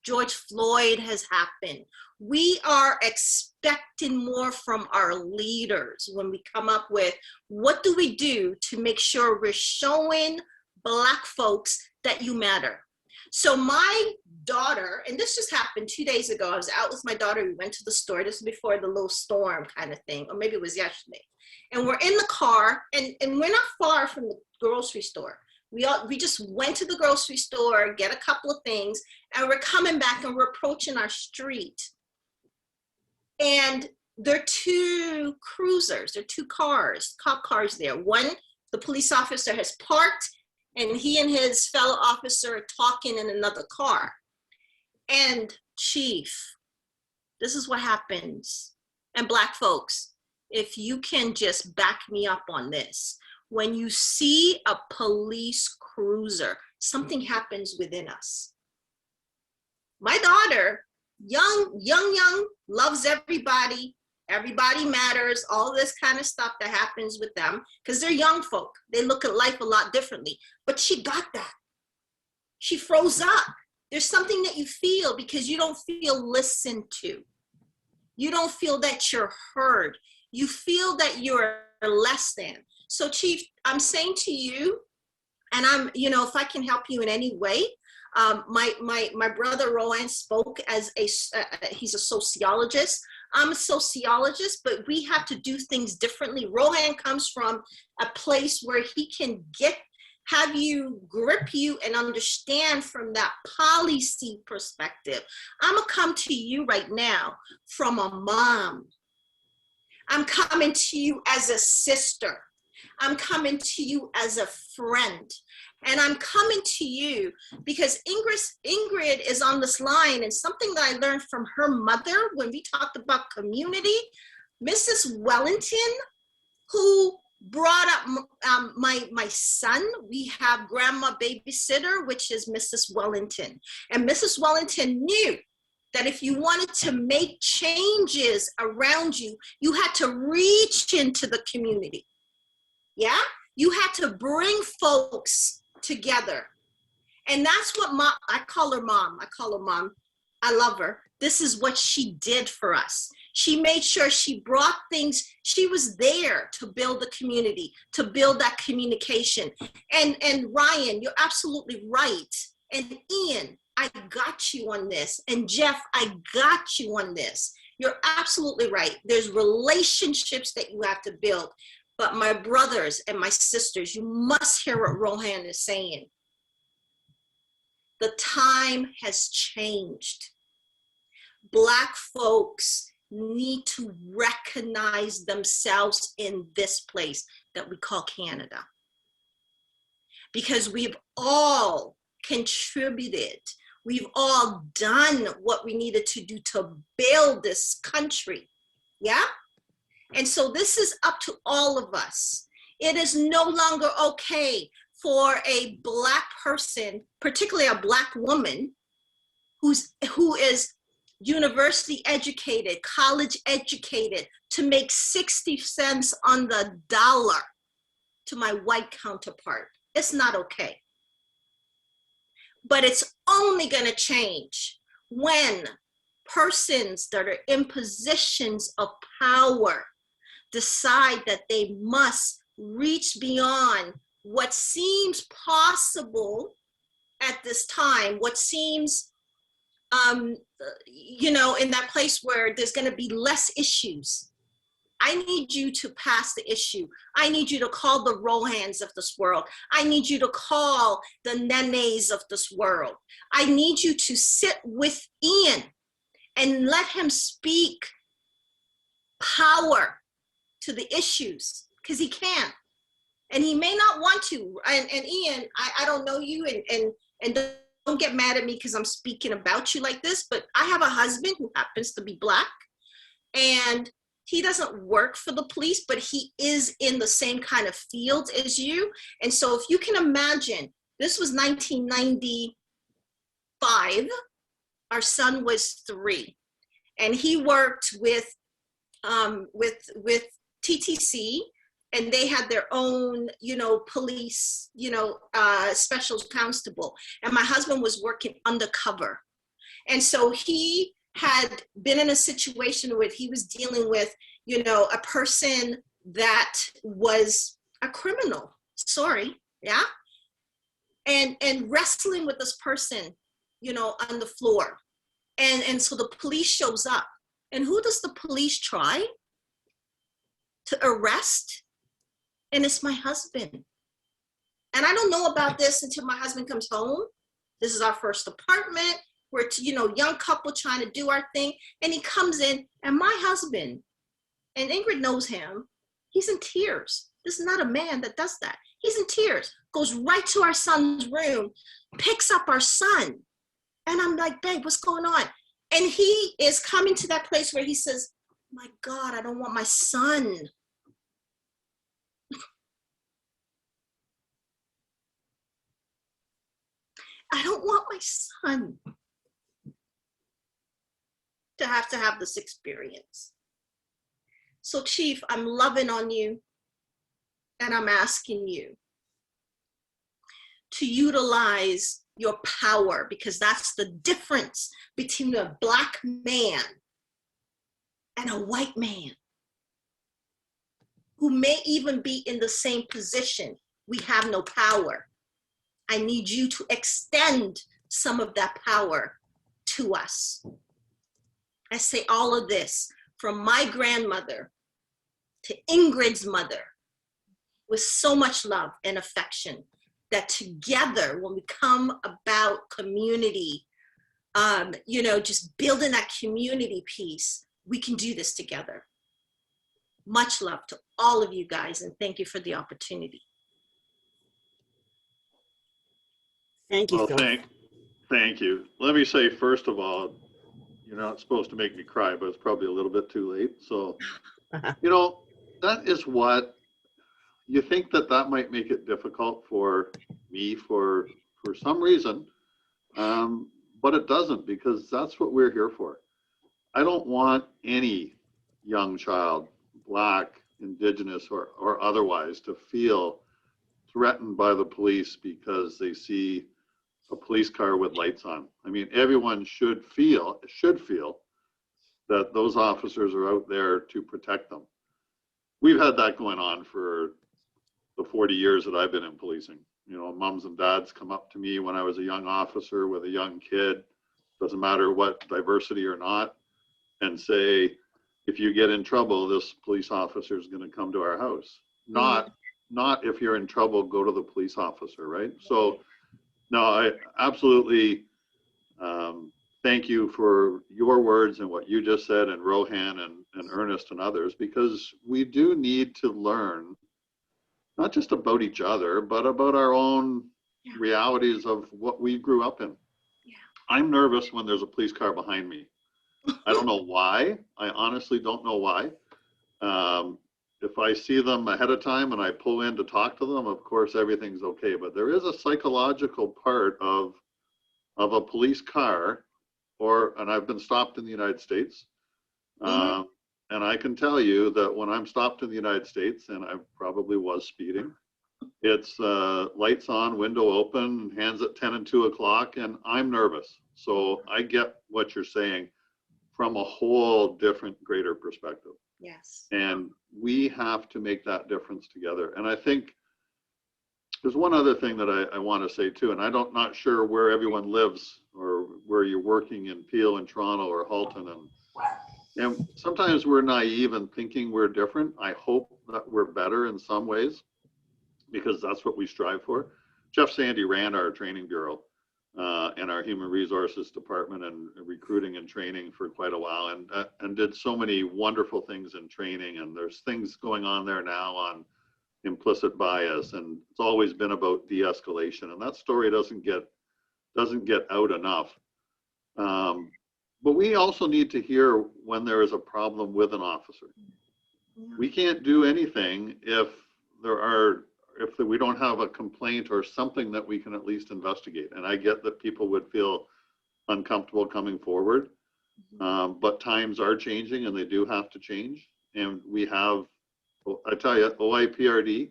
George Floyd has happened. We are expecting more from our leaders when we come up with what do we do to make sure we're showing Black folks that you matter. So my daughter, and this just happened 2 days ago, I was out with my daughter, we went to the store, this was before the little storm kind of thing, or maybe it was yesterday. And we're in the car, and we're not far from the grocery store. We just went to the grocery store, get a couple of things, and we're coming back and we're approaching our street. And there are two cruisers, there are two cars, cop cars there. One, the police officer has parked, and he and his fellow officer are talking in another car. And Chief, this is what happens. And Black folks, if you can just back me up on this, when you see a police cruiser, something happens within us. My daughter, young, loves everybody. Everybody matters, all this kind of stuff that happens with them, because they're young folk. They look at life a lot differently. But she got that. She froze up. There's something that you feel because you don't feel listened to. You don't feel that you're heard. You feel that you're less than. So Chief, I'm saying to you, And I'm, you know, if I can help you in any way, my brother Rohan spoke as he's a sociologist. I'm a sociologist, but we have to do things differently. Rohan comes from a place where he can have you grip you and understand from that policy perspective. I'm gonna come to you right now from a mom. I'm coming to you as a sister. I'm coming to you as a friend. And I'm coming to you because Ingrid is on this line, and something that I learned from her mother when we talked about community, Mrs. Wellington, who brought up my son. We have grandma babysitter, which is Mrs. Wellington. And Mrs. Wellington knew that if you wanted to make changes around you, you had to reach into the community. Yeah? You had to bring folks together. And that's what I call her mom. I love her. This is what she did for us. She made sure she brought things. She was there to build the community, to build that communication. And Ryan, you're absolutely right. And Ian, I got you on this. And Jeff, I got you on this. You're absolutely right. There's relationships that you have to build. But my brothers and my sisters, you must hear what Rohan is saying. The time has changed. Black folks need to recognize themselves in this place that we call Canada. Because we've all contributed. We've all done what we needed to do to build this country. Yeah? And so this is up to all of us. It is no longer okay for a Black person, particularly a Black woman, who is university educated, college educated, to make 60 cents on the dollar to my white counterpart. It's not okay. But it's only going to change when persons that are in positions of power decide that they must reach beyond what seems possible at this time, what seems, you know, in that place where there's going to be less issues. I need you to pass the issue. I need you to call the Rohans of this world. I need you to call the Nenes of this world. I need you to sit with Ian and let him speak power to the issues, because he can. And he may not want to. And Ian, I don't know you, and don't get mad at me because I'm speaking about you like this, but I have a husband who happens to be Black, and he doesn't work for the police, but he is in the same kind of field as you. And so if you can imagine, this was 1995, our son was 3, and he worked with TTC, and they had their own, you know, police, you know, special constable. And my husband was working undercover. And so he had been in a situation where he was dealing with, you know, a person that was a criminal, sorry, yeah? And wrestling with this person, you know, on the floor. And so the police shows up. And who does the police try to arrest? And it's my husband. And I don't know about this until my husband comes home. This is our first apartment. We're, you know, young couple trying to do our thing. And he comes in, and my husband, and Ingrid knows him, he's in tears. This is not a man that does that. He's in tears, goes right to our son's room, picks up our son. And I'm like, babe, what's going on? And he is coming to that place where he says, my God, I don't want my son. I don't want my son to have this experience. So Chief, I'm loving on you, and I'm asking you to utilize your power, because that's the difference between a Black man and a white man who may even be in the same position. We have no power. I need you to extend some of that power to us. I say all of this from my grandmother to Ingrid's mother with so much love and affection, that together, when we come about community, you know, just building that community piece, we can do this together. Much love to all of you guys, and thank you for the opportunity. Thank you, Well, Phil. thank you. Let me say, first of all, you're not supposed to make me cry, but it's probably a little bit too late. So, you know, that is what you think, that might make it difficult for me for some reason, but it doesn't, because that's what we're here for. I don't want any young child, Black, Indigenous, or otherwise, to feel threatened by the police because they see a police car with lights on. I mean, everyone should feel that those officers are out there to protect them. We've had that going on for the 40 years that I've been in policing. You know, moms and dads come up to me when I was a young officer with a young kid, doesn't matter what diversity or not, and say, if you get in trouble, this police officer is going to come to our house. Not if you're in trouble, go to the police officer, right? So, no, I absolutely thank you for your words and what you just said, and Rohan and Ernest and others, because we do need to learn not just about each other, but about our own realities of what we grew up in. Yeah. I'm nervous when there's a police car behind me. I don't know why. I honestly don't know why. If I see them ahead of time and I pull in to talk to them, of course, everything's okay. But there is a psychological part of a police car, and I've been stopped in the United States. And I can tell you that when I'm stopped in the United States, and I probably was speeding, it's lights on, window open, hands at 10 and 2 o'clock, and I'm nervous. So I get what you're saying from a whole different, greater perspective. Yes. And we have to make that difference together. And I think there's one other thing that I want to say too, and I'm not sure where everyone lives or where you're working in Peel and Toronto or Halton, and sometimes we're naive in thinking we're different. I hope that we're better in some ways, because that's what we strive for. Jeff Sandy ran our training bureau and our human resources department and recruiting and training for quite a while, and did so many wonderful things in training. And there's things going on there now on implicit bias, and it's always been about de-escalation. And that story doesn't get out enough. But we also need to hear when there is a problem with an officer. We can't do anything if we don't have a complaint or something that we can at least investigate. And I get that people would feel uncomfortable coming forward, but times are changing and they do have to change. And we have, I tell you, OIPRD,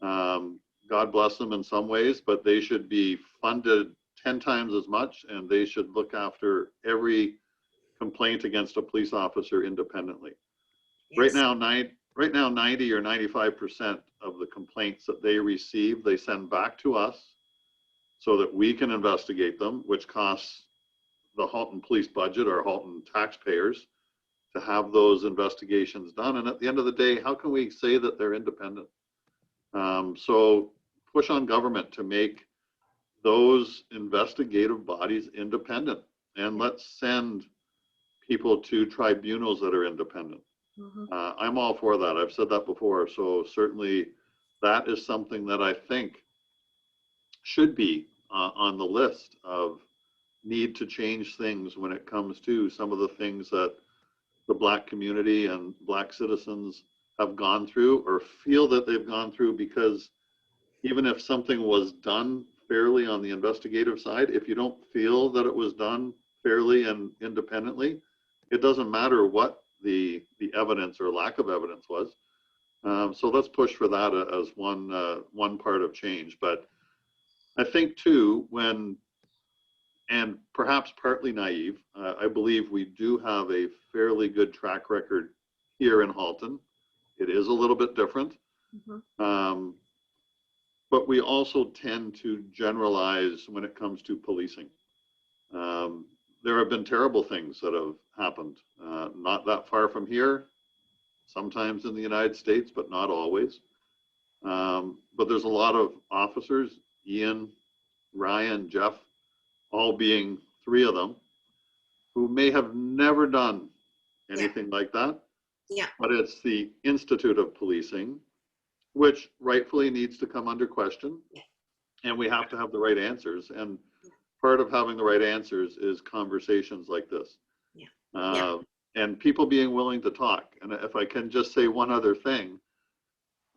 God bless them in some ways, but they should be funded 10 times as much, and they should look after every complaint against a police officer independently. Yes. Right now, 90 or 95% of the complaints that they receive, they send back to us so that we can investigate them, which costs the Halton police budget or Halton taxpayers to have those investigations done. And at the end of the day, how can we say that they're independent? So push on government to make those investigative bodies independent, and let's send people to tribunals that are independent. I'm all for that. I've said that before. So certainly that is something that I think should be on the list of need to change things when it comes to some of the things that the Black community and Black citizens have gone through or feel that they've gone through, because even if something was done fairly on the investigative side, if you don't feel that it was done fairly and independently, it doesn't matter what the evidence or lack of evidence was. So let's push for that as one part of change. But I think too, and perhaps partly naive, I believe we do have a fairly good track record here in Halton. It is a little bit different. but we also tend to generalize when it comes to policing. There have been terrible things that have happened, not that far from here, sometimes in the United States, but not always. But there's a lot of officers, Ian, Ryan, Jeff, all being three of them, who may have never done anything like that. Yeah. But it's the Institute of Policing, which rightfully needs to come under question. And we have to have the right answers. And part of having the right answers is conversations like this. And people being willing to talk. And if I can just say one other thing,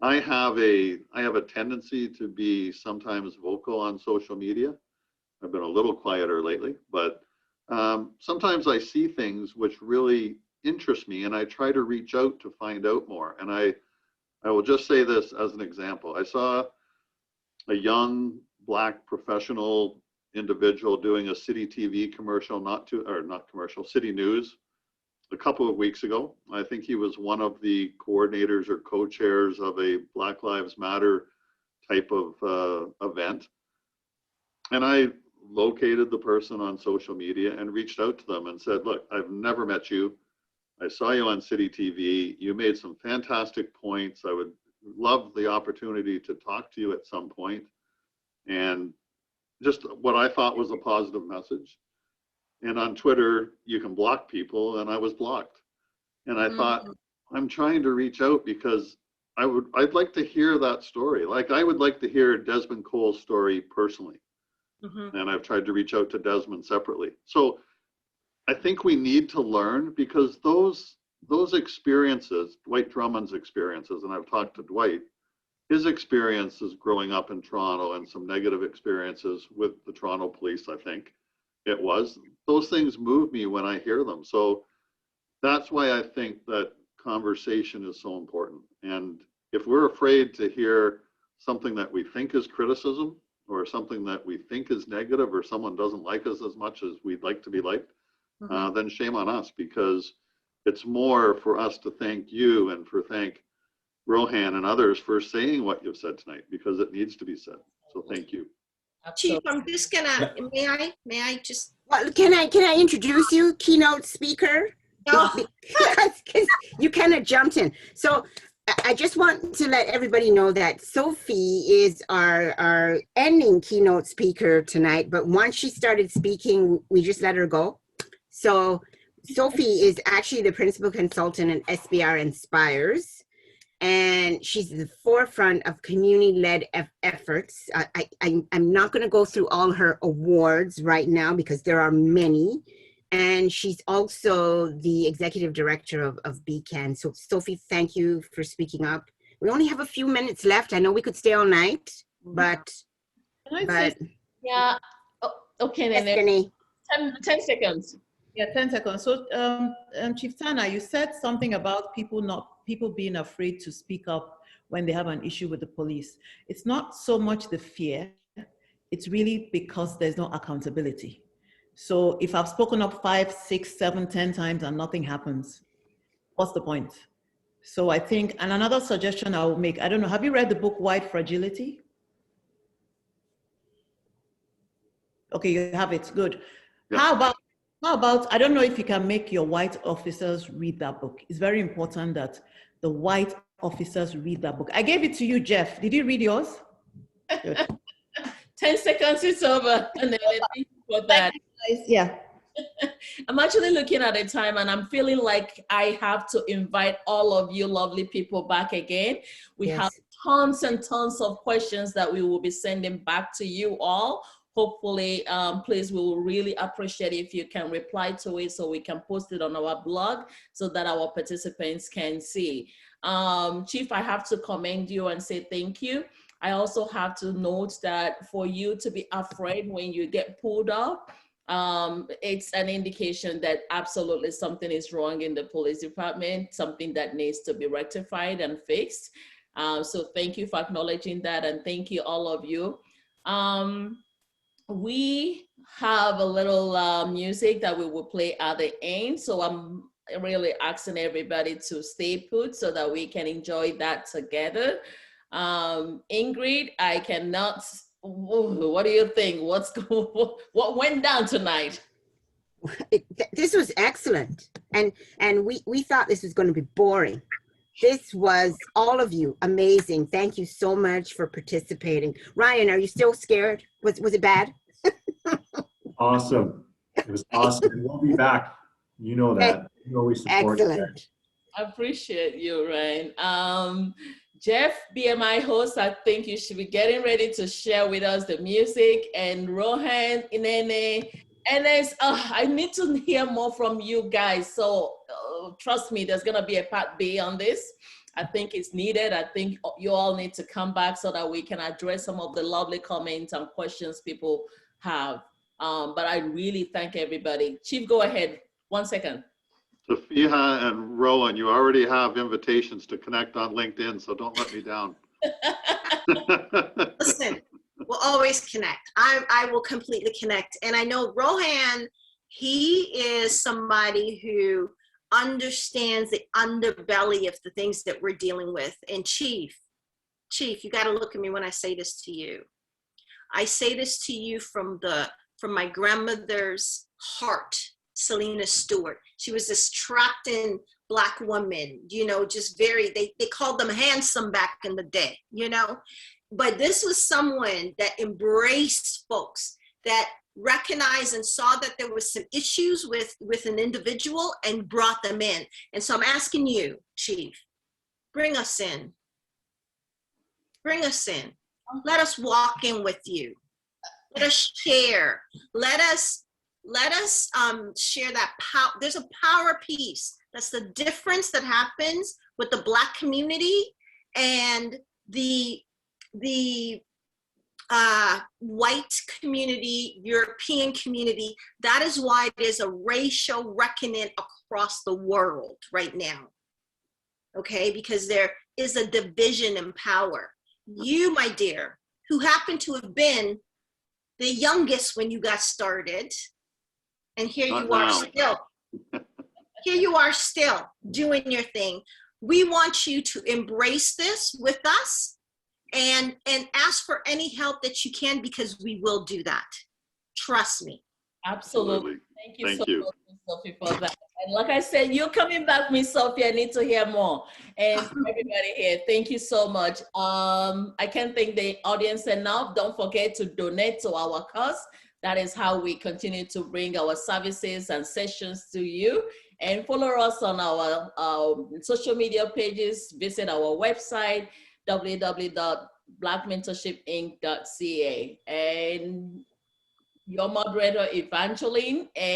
I have a tendency to be sometimes vocal on social media. I've been a little quieter lately, but sometimes I see things which really interest me, and I try to reach out to find out more. And I will just say this as an example. I saw a young Black professional individual doing a city TV commercial, city news, a couple of weeks ago. I think he was one of the coordinators or co-chairs of a Black Lives Matter type of event. And I located the person on social media and reached out to them and said, look, I've never met you. I saw you on City TV. You made some fantastic points. I would love the opportunity to talk to you at some point. And just what I thought was a positive message. And on Twitter, you can block people, and I was blocked. And I thought, I'm trying to reach out because I'd like to hear that story. Like, I would like to hear Desmond Cole's story personally. And I've tried to reach out to Desmond separately. So I think we need to learn, because those experiences, Dwight Drummond's experiences, and I've talked to Dwight, his experiences growing up in Toronto and some negative experiences with the Toronto police, I think it was, those things move me when I hear them. So that's why I think that conversation is so important. And if we're afraid to hear something that we think is criticism, or something that we think is negative, or someone doesn't like us as much as we'd like to be liked, then shame on us, because it's more for us to thank you and thank Rohan and others for saying what you've said tonight, because it needs to be said. So thank you. Chief, I'm just gonna, may I just? Well, can I introduce you, Keynote Speaker? No. Because you kind of jumped in. So I just want to let everybody know that Sophie is our ending Keynote Speaker tonight, but once she started speaking, we just let her go. So Sophie is actually the principal consultant at SBR Inspires, and she's the forefront of community-led efforts. I'm not going to go through all her awards right now because there are many. And she's also the executive director of BCAN. So Sophie, thank you for speaking up. We only have a few minutes left. I know we could stay all night, but yeah. Oh, okay, then 10 seconds. Yeah, 10 seconds. So, Chief Tana, you said something about people being afraid to speak up when they have an issue with the police. It's not so much the fear, it's really because there's no accountability. So if I've spoken up 5, 6, 7, 10 times and nothing happens, what's the point? So I think, and another suggestion I will make, I don't know, have you read the book White Fragility? Okay, you have it, good. Yeah. How about, I don't know if you can make your white officers read that book. It's very important that the white officers read that book. I gave it to you, Jeff. Did you read yours? 10 seconds, it's over. And then thank you for that. Yeah. I'm actually looking at the time and I'm feeling like I have to invite all of you lovely people back again. We have tons and tons of questions that we will be sending back to you all. Hopefully, please, we will really appreciate if you can reply to it so we can post it on our blog so that our participants can see. Chief, I have to commend you and say thank you. I also have to note that for you to be afraid when you get pulled up, it's an indication that absolutely something is wrong in the police department, something that needs to be rectified and fixed. So thank you for acknowledging that, and thank you all of you. We have a little music that we will play at the end. So I'm really asking everybody to stay put so that we can enjoy that together. Ingrid, I cannot, what do you think? What went down tonight? This was excellent. And we thought this was going to be boring. This was, all of you, amazing. Thank you so much for participating. Ryan, are you still scared? Was it bad? Awesome. It was awesome. We'll be back. You know that. You know we support you. Excellent. I appreciate you, Ryan. Jeff, BMI host, I think you should be getting ready to share with us the music. And Rohan, Inene, Enes, I need to hear more from you guys. So trust me, there's gonna be a part B on this. I think it's needed. I think you all need to come back so that we can address some of the lovely comments and questions people have. But I really thank everybody. Chief, go ahead. 1 second. Sophia and Rowan, you already have invitations to connect on LinkedIn, so don't let me down. Listen, we'll always connect. I will completely connect. And I know Rohan, he is somebody who understands the underbelly of the things that we're dealing with. And Chief, you got to look at me when I say this to you. I say this to you from my grandmother's heart, Selena Stewart. She was this trapped in Black woman, you know, just very, they called them handsome back in the day, you know. But this was someone that embraced folks, that recognized and saw that there was some issues with an individual and brought them in. And so I'm asking you, Chief, bring us in. Bring us in. Let us walk in with you. Let us share. Let us share that power. There's a power piece. That's the difference that happens with the Black community and the white community, European community. That is why there's a racial reckoning across the world right now. Okay, because there is a division in power. You, my dear, who happen to have been the youngest when you got started, and here you are still. Here you are still doing your thing. We want you to embrace this with us and ask for any help that you can, because we will do that. Trust me. Absolutely. Thank you so much, Sophie, for that. And like I said, you're coming back, Miss Sophie. I need to hear more. And everybody here, thank you so much. I can't thank the audience enough. Don't forget to donate to our cause. That is how we continue to bring our services and sessions to you. And follow us on our social media pages. Visit our website, www.blackmentorshipinc.ca. And your moderator, Evangeline. And